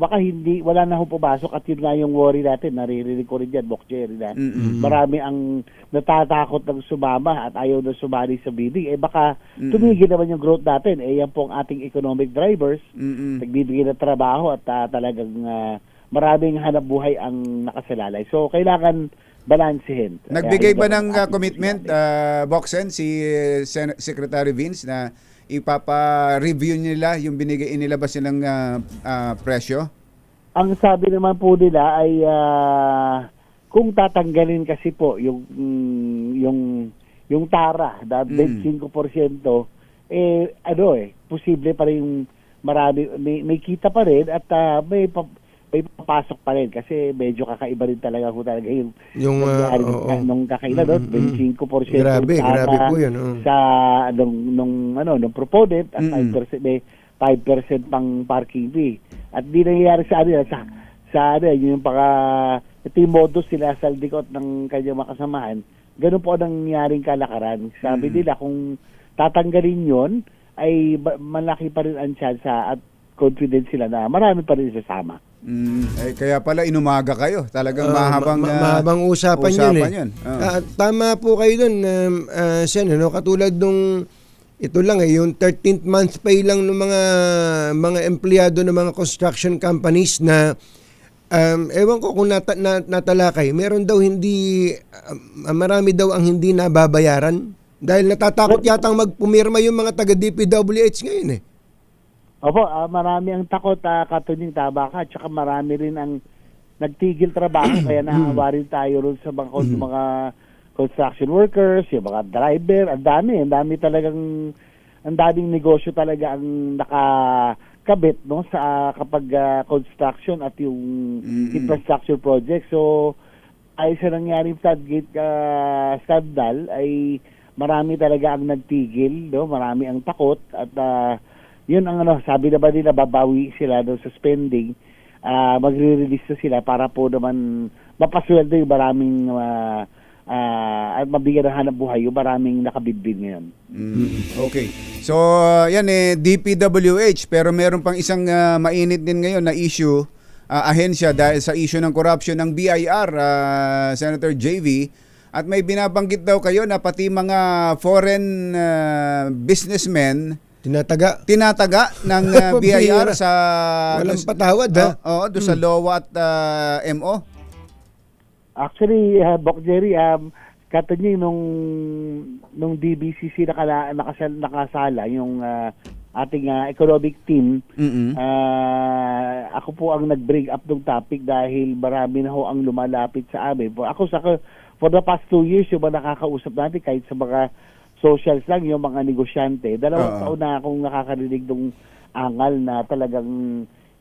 Baka wala na ho pumasok at yun nga yung worry natin, naririnig ko rin dyan, Bok Jerry, na marami ang natatakot ng sumama at ayaw na sumali sa bidding. Baka tumigil naman yung growth natin. Yan po ang ating economic drivers, nagbibigay ng trabaho at talagang maraming hanap buhay ang nakasalalay. So, kailangan balansehin.
Nagbigay ba ng commitment, Boksen, si Secretary Vince na ipapa-review nila yung inilabas nilang presyo?
Ang sabi naman po nila ay kung tatanggalin kasi po yung tara, 25%, posible pa rin may kita pa rin at may papasok pa rin kasi medyo kakaiba rin talaga yung nung kakaiba doon, 25%
grabe po yun.
Sa nung proponent at 5% pang parking fee. At di nangyayari sa yung ito yung modus sila sa likod ng kanyang makasamahan. Ganun po ang nangyaring kalakaran. Sabi nila kung tatanggalin yon ay malaki pa rin ang chance at confident sila na marami pa rin sasama.
Kaya pala inumaga kayo. Talagang mahabang
usapan yun. Tama po kayo dun, Sen, katulad nung ito lang yung 13th month pay lang ng mga empleyado ng mga construction companies na ewan ko kung natalakay, meron daw marami daw ang hindi nababayaran dahil natatakot yatang magpumirma yung mga taga DPWH ngayon
Opo, marami ang takot, Katulji, tama ka, at saka marami rin ang nagtigil trabaho, kaya naawa rin tayo rin sa mga construction workers, yung mga driver, ang daming negosyo talaga ang nakakabit no sa kapag construction at yung infrastructure project. So ay sa nangyaring floodgate scandal ay marami talaga ang nagtigil, no? Marami ang takot at yun ang sabi na ba nila babawi sila doon sa spending, magre-release na sila para po naman mapasweldo yung maraming at mabigyan ng hanap buhay yung maraming nakabidbid ngayon.
Okay. So, yan DPWH, pero meron pang isang mainit din ngayon na issue, ahensya dahil sa issue ng corruption ng BIR, Senator JV, at may binabanggit daw kayo na pati mga foreign businessmen tinataga ng BIR sa
walang patawad
doon sa LOA at MO.
Actually, Bok Jerry, katanya nung DBCC nakasala yung ating economic team, ako po ang nag-bring up ng topic dahil marami na ho ang lumalapit sa amin. For the past 2 years, yung mga nakakausap natin kahit sa mga socials lang, yung mga negosyante, 2 taon na akong nakakarinig ng angal na talagang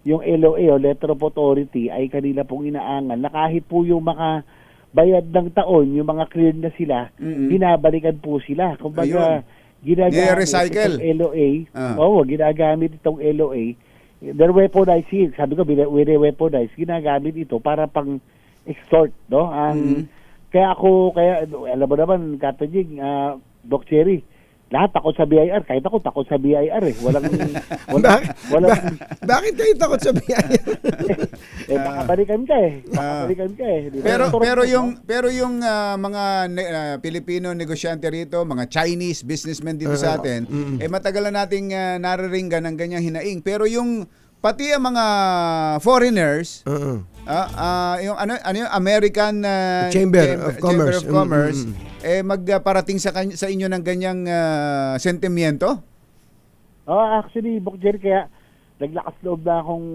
yung LOA o Letter of Authority ay kanila pong inaangal na kahit po yung mga bayad ng taon, yung mga clear na sila, binabalikan po sila. Kumbaga, ginagamit itong LOA, ginagamit itong LOA, they're weaponizing, sabi ko, weaponize, ginagamit ito para pang extort, no? Kaya alam mo naman, Katajing, Doc Cherry, lahat takot sa BIR. Kahit ako takot sa BIR eh.
Bakit kayo takot sa BIR?
Makabalikan ka eh.
Pero yung mga Pilipino negosyante rito, mga Chinese businessmen dito sa atin, matagal na nating nararinggan ng ganyang hinaing. Pero yung pati ang mga foreigners, yung yung American
Chamber of Commerce,
magparating sa inyo ng ganyang sentimiento?
Actually, Bok Jerry, kaya naglakas loob na akong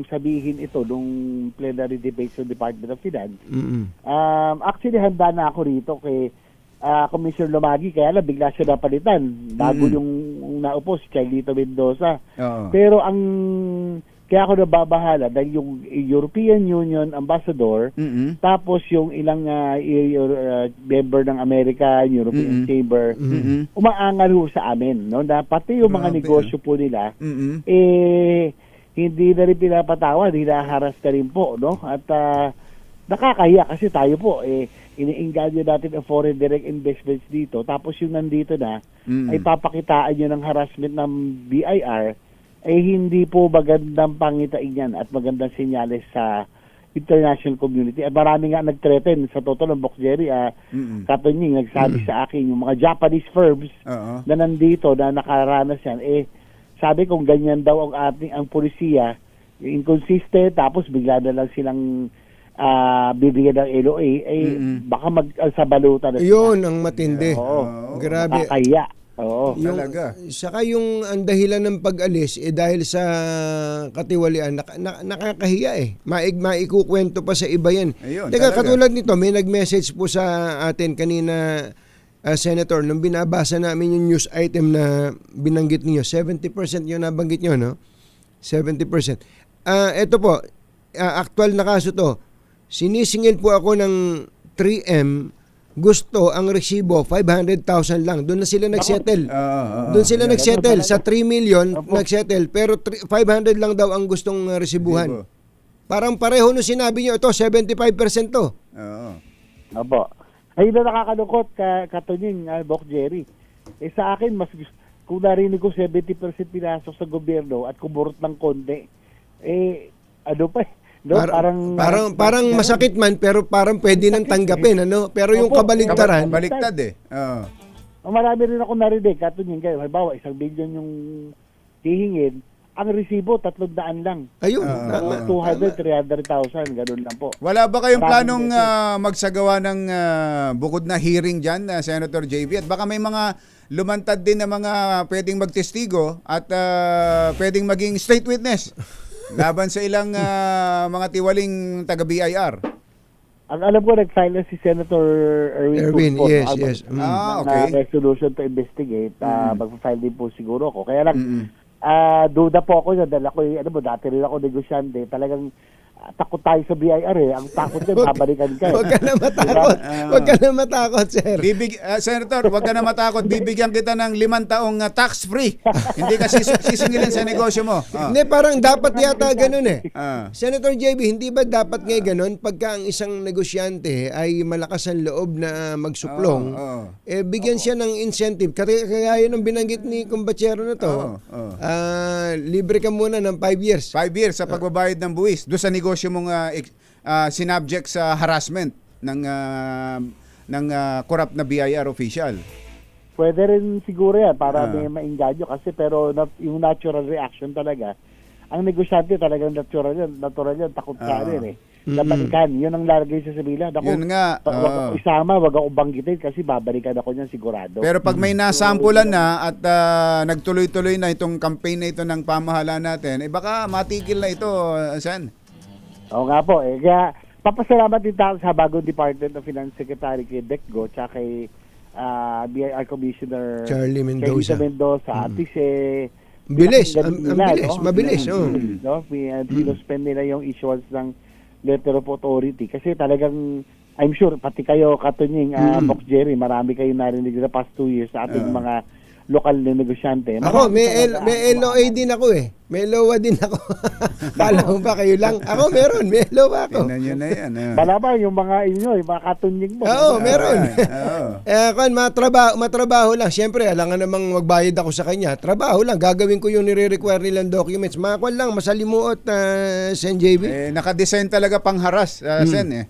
sabihin ito nung plenary debate sa Department of Finance. Actually, handa na ako rito kay Commissioner Lumagi, kaya lang bigla siya napalitan bago yung naupo si Chalito Mendoza. Pero kaya ako nababahala dahil yung European Union Ambassador, tapos yung ilang member ng American European Chamber, umaangal ho sa amin, no? Na pati yung mga negosyo po nila, hindi na rin pinapatawad, hinaharas na rin po, no? At nakakahiya kasi tayo po, iniinganyo natin ang foreign direct investments dito, tapos yung nandito na, ay papakitaan nyo ng harassment ng BIR, hindi po magandang pangitain yan at magandang senyales sa international community. At marami nga nag-threaten sa totoo ng Bok Jerry, Katonying nagsabi sa akin yung mga Japanese firms na nandito na nakaranas yan, sabi kong ganyan daw ang polisiya, inconsistent, tapos bigla na lang silang bibigyan ng LOA, baka magsabalutan na sila.
Yun ang matindi. Grabe.
Kaya
talaga.
Saka yung ang dahilan ng pag-alis dahil sa katiwalian, nakakahiya maikukwento pa sa iba yan. Teka, katulad nito, may nag-message po sa atin kanina, Senator, nung binabasa namin yung news item na binanggit niyo, 70% yung nabanggit niyo, no? 70%. Ito po, actual na kaso to. Sinisingil po ako ng 3M, gusto ang resibo 500,000 lang. Doon na sila nagsettle. Doon sila nagsettle sa 3 million nagsettle, pero 500 lang daw ang gustong resibuhan. Parang pareho nung sinabi niyo, ito 75% to.
Opo. Ayun na nakakalungkot, Katunying, Bok Jerry. Sa akin, kung narinig ko 70% pinasok sa gobyerno at kumurot ng konti, no?
Parang masakit man, pero parang pwede nang tanggapin, ano? Pero yung kabaligtaran,
baliktad
marami rin ako narinig, Katunying, kayo, halimbawa, 1 billion yung hihingin, ang resibo 300 lang.
Ayun.
200, 300,000, ganun lang po.
Wala ba kayong planong magsagawa ng bukod na hearing dyan, Senator JV? At baka may mga lumantad din na mga pwedeng magtestigo at pwedeng maging state witness laban sa ilang mga tiwaling taga-BIR?
Ang alam ko, nag-file na si Senator
Erwin,
Tulfo,
yes,
no?
yes.
Okay.
Resolution to investigate. Magpa-file din po siguro ako. Kaya lang, duda po ako dyan dahil ako, dati rin ako negosyante. Talagang takot tayo sa BIR eh. Ang takot dyan, babalikan ka.
Huwag ka na matakot. Huwag ka na matakot, sir.
Senator, wag ka na matakot. Bibigyan kita ng 5 taong tax-free. Hindi ka sisingilin sa negosyo mo.
Hindi, parang dapat yata ganun eh. Senator JB, hindi ba dapat ngayon ganun pagka ang isang negosyante ay malakas ang loob na magsuplong, bigyan siya ng incentive. Kaya yun ang binanggit ni kumbachero na to. Libre ka muna ng 5 years.
5 years sa pagbabayad ng buwis. Doon sa negosyo mong sinubject sa harassment ng corrupt na BIR official.
Pwede rin siguro yan para may mainganyo kasi pero yung natural reaction talaga, ang negosyante talagang natural yan, takot ka rin eh. Nabalikan, yun ang lalagay sa sabilan.
Yun nga.
Wag ako isama, wag ako banggitin kasi babalikan ako niyan sigurado.
Pero pag may nasampulan na at nagtuloy-tuloy na itong campaign na ito ng pamahalaan natin, baka matigil na ito, Sen.
Oo nga po. Kaya papasalamat din tayo sa bagong Department of Finance Secretary kay Decgo tsaka kay BIR Commissioner
Charlie Mendoza.
Bilis.
Mabilis.
Sinuspend nila yung issuance ng letter of authority kasi talagang I'm sure pati kayo Katunying, Box Jerry, marami kayo narinig na past 2 years sa ating mga lokal na negosyante.
Ako, may LOA din ako eh. May LOA din ako. Kala mo ba kayo lang? Ako meron, may LOA ako.
Tingnan nyo na yan.
Bala ba yung mga mga Katunying mo?
Oo, meron. Matrabaho lang. Siyempre, alangan namang magbayad ako sa kanya. Trabaho lang. Gagawin ko yung nire-require nilang documents. Makakuan lang, masalimuot, Sen JB.
Nakadesign talaga pang haras, Sen eh.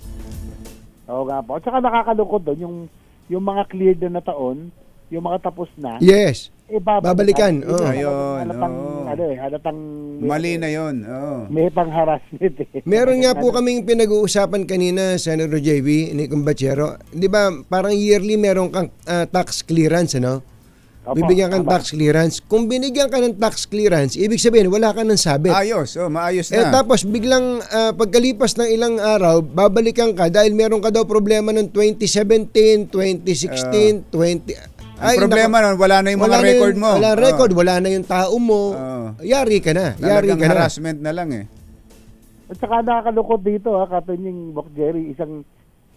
Oo nga po. At saka nakakalungkot doon, yung mga cleared na taon, yung mga tapos na.
Yes. Babalikan.
Halatang
mali na yun.
May pang-harassment eh.
Meron nga po kaming pinag-uusapan kanina, Senator JB, ni Kumbachero. Di ba, parang yearly meron kang tax clearance, ano? Bibigyan kang tax clearance. Kung binigyan ka ng tax clearance, ibig sabihin, wala ka ng sabit.
Maayos na.
Tapos biglang pagkalipas ng ilang araw, babalikan ka dahil meron ka daw problema ng 2017, 2016, 20...
Ang problema nun, wala na yung mga record mo.
Wala record, wala na yung tao mo. Yari ka na.
Talagang harassment na lang eh.
At saka nakakalungkot dito, Katunying, Box Jerry,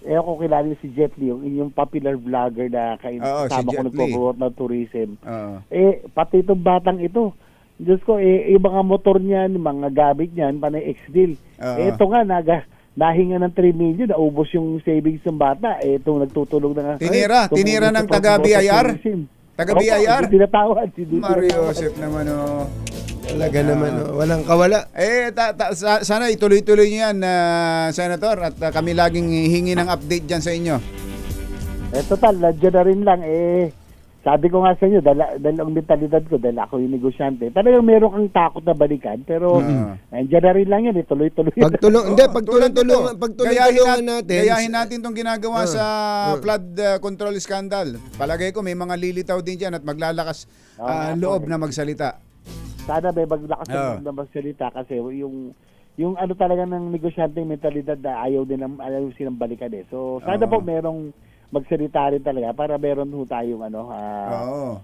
ako kilala si Jet Li, yung popular vlogger na kasama ko nagpo-promote ng tourism. Pati itong batang ito, Diyos ko, yung mga motor niyan, mga gamit niyan, panay ex-deal. Ito nga, nahinga ng 3 million, naubos yung savings ng bata. Itong nagtutulong na nga.
Tinira ng taga-BIR? Taga-BIR?
Tinatawad.
Mario Joseph naman
Talaga naman, walang kawala.
Sana ituloy-tuloy niyo yan, Senator, at kami laging hingi ng update dyan sa inyo.
Total, nandiyan na rin lang, sabi ko nga sa inyo, dahil ang mentalidad ko, dahil ako yung negosyante, talagang meron kang takot na balikan, pero nandiyan na rin lang yan, tuloy-tuloy.
Pagtulong-tulungan natin.
Gayahin natin itong ginagawa sa flood control scandal. Palagay ko may mga lilitaw din dyan at maglalakas loob na magsalita.
Sana may maglakas loob na magsalita kasi yung ano talaga ng negosyante mentalidad na ayaw silang balikan eh. So sana po merong magsalita rin talaga para meron ho tayong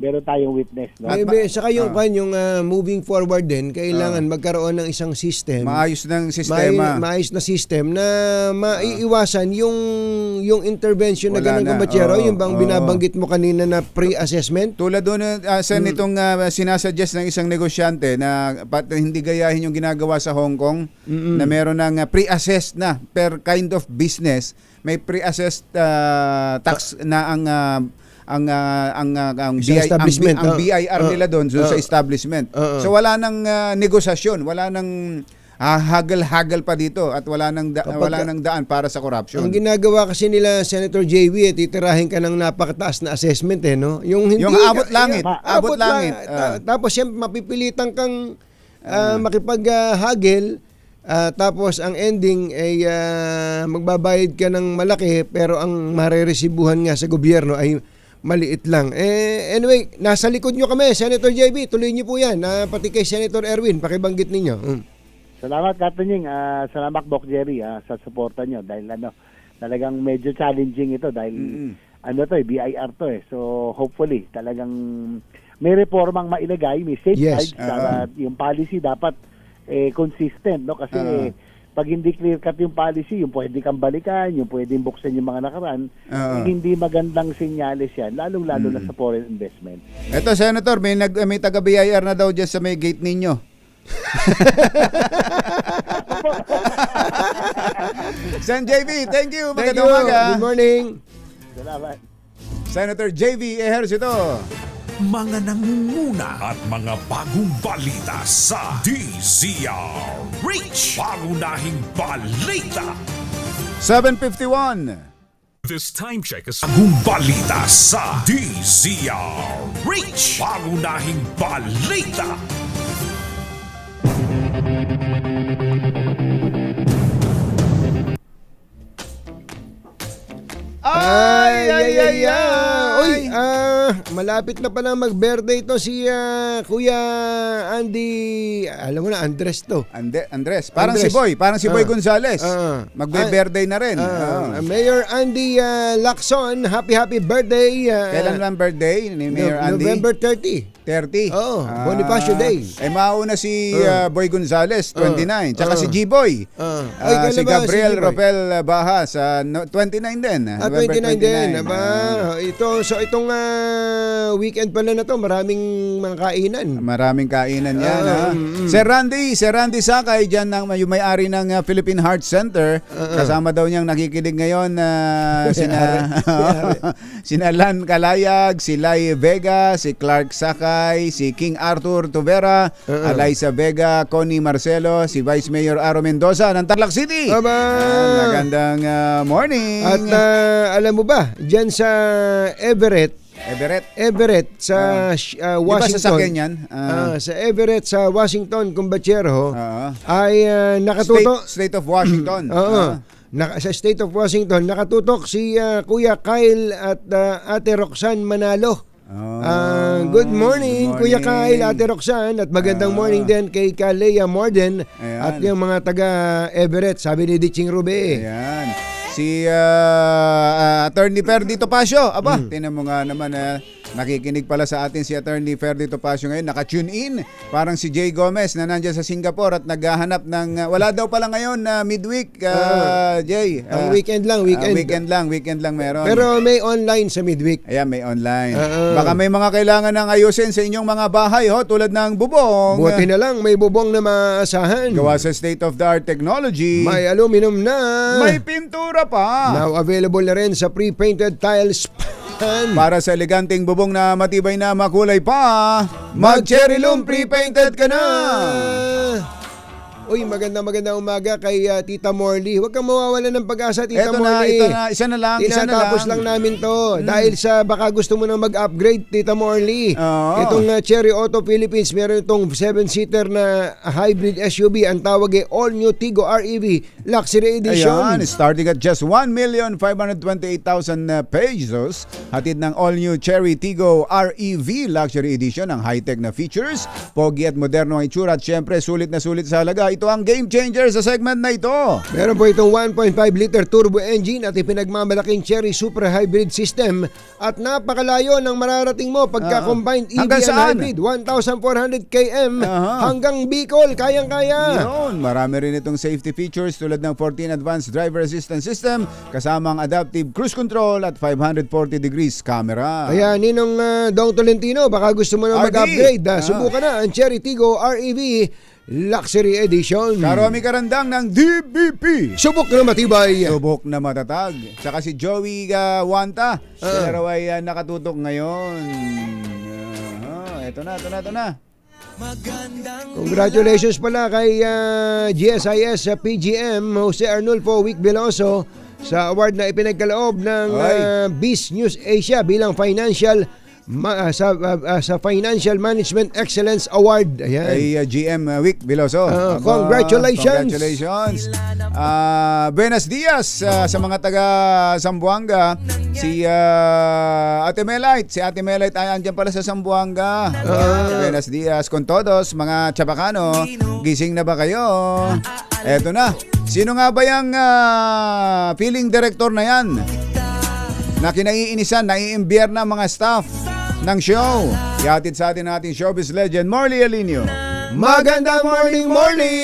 meron tayong witness, no?
Saka yung moving forward din, kailangan magkaroon ng isang system.
Maayos ng sistema.
Maayos na system na maiiwasan yung intervention na ganun kumbachero, yung bang binabanggit mo kanina na pre-assessment.
Tulad doon Sen, itong sinasuggest ng isang negosyante na hindi gayahin yung ginagawa sa Hong Kong na meron ng pre-assessed na per kind of business. May pre-assessed tax na ang BIR nila doon sa establishment. So wala nang negosasyon, wala nang hagal-hagal pa dito at wala nang daan para sa corruption.
Ang ginagawa kasi nila Senator JB, titirahin ka ng napakataas na assessment no. Yung
abot langit.
Tapos siyempre mapipilitan kang makipaghagil. Tapos ang ending ay magbabayad ka ng malaki pero ang mareresibuhan nga sa gobyerno ay maliit lang. Anyway, nasa likod nyo kami, Senator JB. Tuloy nyo po yan. Pati kay Senator Erwin, pakibanggit ninyo.
Salamat, Katunying. Salamat, Box Jerry, sa suporta nyo. Dahil talagang medyo challenging ito dahil ano to BIR to So hopefully talagang may reformang mailagay, may safeguards para yung policy dapat consistent, no? Kasi pag hindi clear cut yung policy, yung pwede kang balikan, yung pwedeng buksan yung mga nakaraan, hindi magandang senyales yan, lalong-lalo na sa foreign investment.
Eto, Senator, may taga-BIR na daw dyan sa may gate ninyo. Sen JV, thank you. Magandang umaga.
Good morning.
Salamat.
Senator JV Ejercito.
Mga nangunguna at mga bagong balita sa DZRH. Pangunahing balita.
7:51.
This time check is bagong balita sa DZRH. Pangunahing balita.
Ay. Uy, malapit na pala mag-birthday to si Kuya Andy. Alam mo na, Andres to.
Andres. Parang si Boy Gonzales. Magbe-birthday na rin.
Mayor Andy Lacson, happy birthday.
Kailan lang birthday ni Mayor Andy?
November 30. Bonifacio Day.
Mauna si Boy Gonzales, 29. Tsaka si G-Boy. Si Gabriel Ropel Baha sa 29 din.
29 din. Itong weekend pala na to, maraming mga kainan.
Maraming kainan yan. Sir Randy Sakay dyan, yung may-ari ng Philippine Heart Center. Kasama daw niyang nakikinig ngayon sina Lan Kalayag, si Lai Vega, si Clark Sakay, si King Arthur Tuvera, Eliza Vega, Connie Marcelo, si Vice Mayor Aro Mendoza ng Tarlac City. Magandang morning.
At alam mo ba, dyan sa Everett sa Washington.
Di ba sasakyan yan?
Sa Everett sa Washington, Cumbachero ay nakatutok.
State of Washington.
Sa State of Washington, nakatutok si Kuya Kyle at Ate Roxanne Manalo. Good morning, Kuya Kyle, Ate Roxanne, at magandang morning din kay Kalea Morden at yung mga taga Everett, sabi ni Ditching Rube.
Ayan. Si Attorney Ferdy Topacio. Tinan mo nga naman, nakikinig pala sa atin si Attorney Ferdy Topacio ngayon. Naka-tune in. Parang si Jay Gomez na nandyan sa Singapore at naghahanap ng... wala daw pala ngayon na midweek, Jay.
Weekend lang.
Weekend lang meron.
Pero may online sa midweek.
Ayan, may online. Baka may mga kailangan ng ayusin sa inyong mga bahay, tulad ng bubong.
Buti na lang, may bubong na maasahan.
Gawa sa state-of-the-art technology.
May aluminum na.
May pintura pa.
Now available na rin sa pre-painted tiles.
Para sa eleganteng bubong na matibay na makulay pa, mag-Cherry Loom pre-painted ka na.
Uy, magandang umaga kay Tita Morley. Huwag kang mawawalan ng pag-asa, Tita Morley.
Ito na, isa na lang.
Tinatapos lang namin to. Dahil sa baka gusto mo nang mag-upgrade, Tita Morley. Itong Cherry Auto Philippines, meron itong 7-seater na hybrid SUV. Ang tawag ay All New Tigo REV Luxury Edition.
Ayan, starting at just 1,528,000 pesos. Hatid ng All New Cherry Tigo REV Luxury Edition. Ang high-tech na features, pogi at moderno ang itsura, at syempre sulit na sulit sa halaga. Ito ang game changer sa segment na ito.
Meron po itong 1.5 liter turbo engine at ipinagmamalaking Cherry Super Hybrid System, at napakalayo ng mararating mo pagka combined EV and hybrid. 1,400 km hanggang Bicol, kayang-kaya.
Yun, marami rin itong safety features tulad ng 14 Advanced Driver Assistance System, kasamang adaptive cruise control at 540 degrees camera.
Kaya Ninong Dong Tolentino, baka gusto mo na mag-upgrade. Subukan na ang Cherry Tigo REV Luxury Edition.
Karami karandang ng DBP.
Subok na matibay.
Subok na matatag. Saka si Joey Wanta. Sila raw ay nakatutok ngayon. Ito na.
Congratulations pala kay GSIS PGM Jose Arnulfo Wick Veloso sa award na ipinagkaloob ng Biz News Asia bilang sa Financial Management Excellence Award. Ayan.
Kay GM Wick Veloso.
Congratulations.
Buenos dias sa mga taga Zamboanga. Si Ate Melite. Si Ate Melite ay andyan pala sa Zamboanga. Buenos dias con todos mga Chabacano. Gising na ba kayo? Eto na. Sino nga ba yung feeling director na yan? Na kinaiinisan, naiimbyer na mga staff ng show. Ihatid sa atin natin showbiz legend, Morley Alinio. Magandang morning, Morley!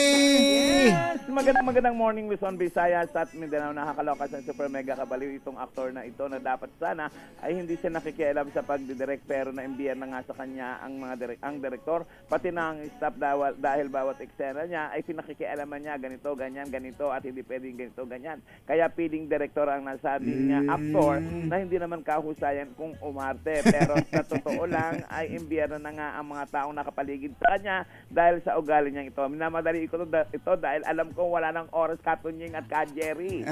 Magandang morning, Luzon, Visayas at Mindanao. Nakakaloka sa super mega kabaliw itong aktor na ito na dapat sana ay hindi siya nakikialam sa pagdidirect pero na-imbiyan na nga sa kanya ang ang direktor pati na ang staff dahil bawat eksena niya ay pinakikialaman niya ganito, ganyan, ganito at hindi pwedeng ganito, ganyan. Kaya feeling director ang nasabi niya aktor na hindi naman kahusayan kung umarte pero sa totoo lang ay imbiyan na nga ang mga taong nakapaligid sa kanya dahil sa ugali niya ito. Minamadali ko ito dahil alam ko wala ng oras Katunying at Ka Jerry.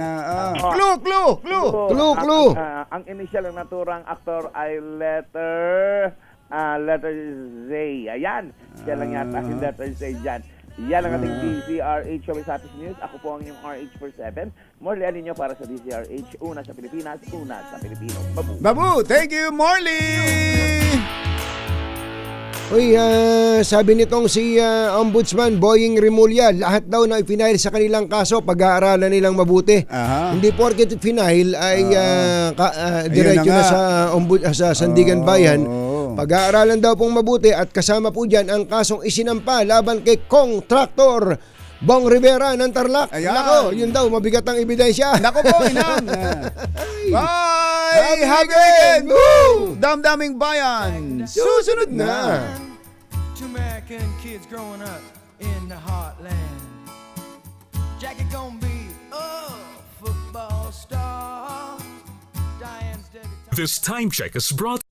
Clue.
Ang initial ng naturang aktor ay letter Z. Ayan. Siya lang yata si letter Z dyan. Yan ang ating DZRH Showbiz Happy News. Ako po ang inyong RH47. Morley Alinio para sa DZRH. Una sa Pilipinas, una sa Pilipino.
Babu, thank you, Morley!
Uy, sabi nitong si Ombudsman Boying Rimulya, lahat daw na ipinahil sa kanilang kaso, pag-aaralan nilang mabuti. Hindi porket finahil ay diretso na sa Sandigan Bayan. Pag-aaralan daw pong mabuti at kasama po dyan ang kasong isinampa laban kay Contractor Bong Rivera ng Tarlac. Nako, yun daw, mabigat ang ebidensya.
Nako po, inang. Bye! Happy weekend! Woo! Damdaming bayan! Susunod na!
Two American kids growing up in the heartland. Jackie gonna be a football star. Diane's
This time check is brought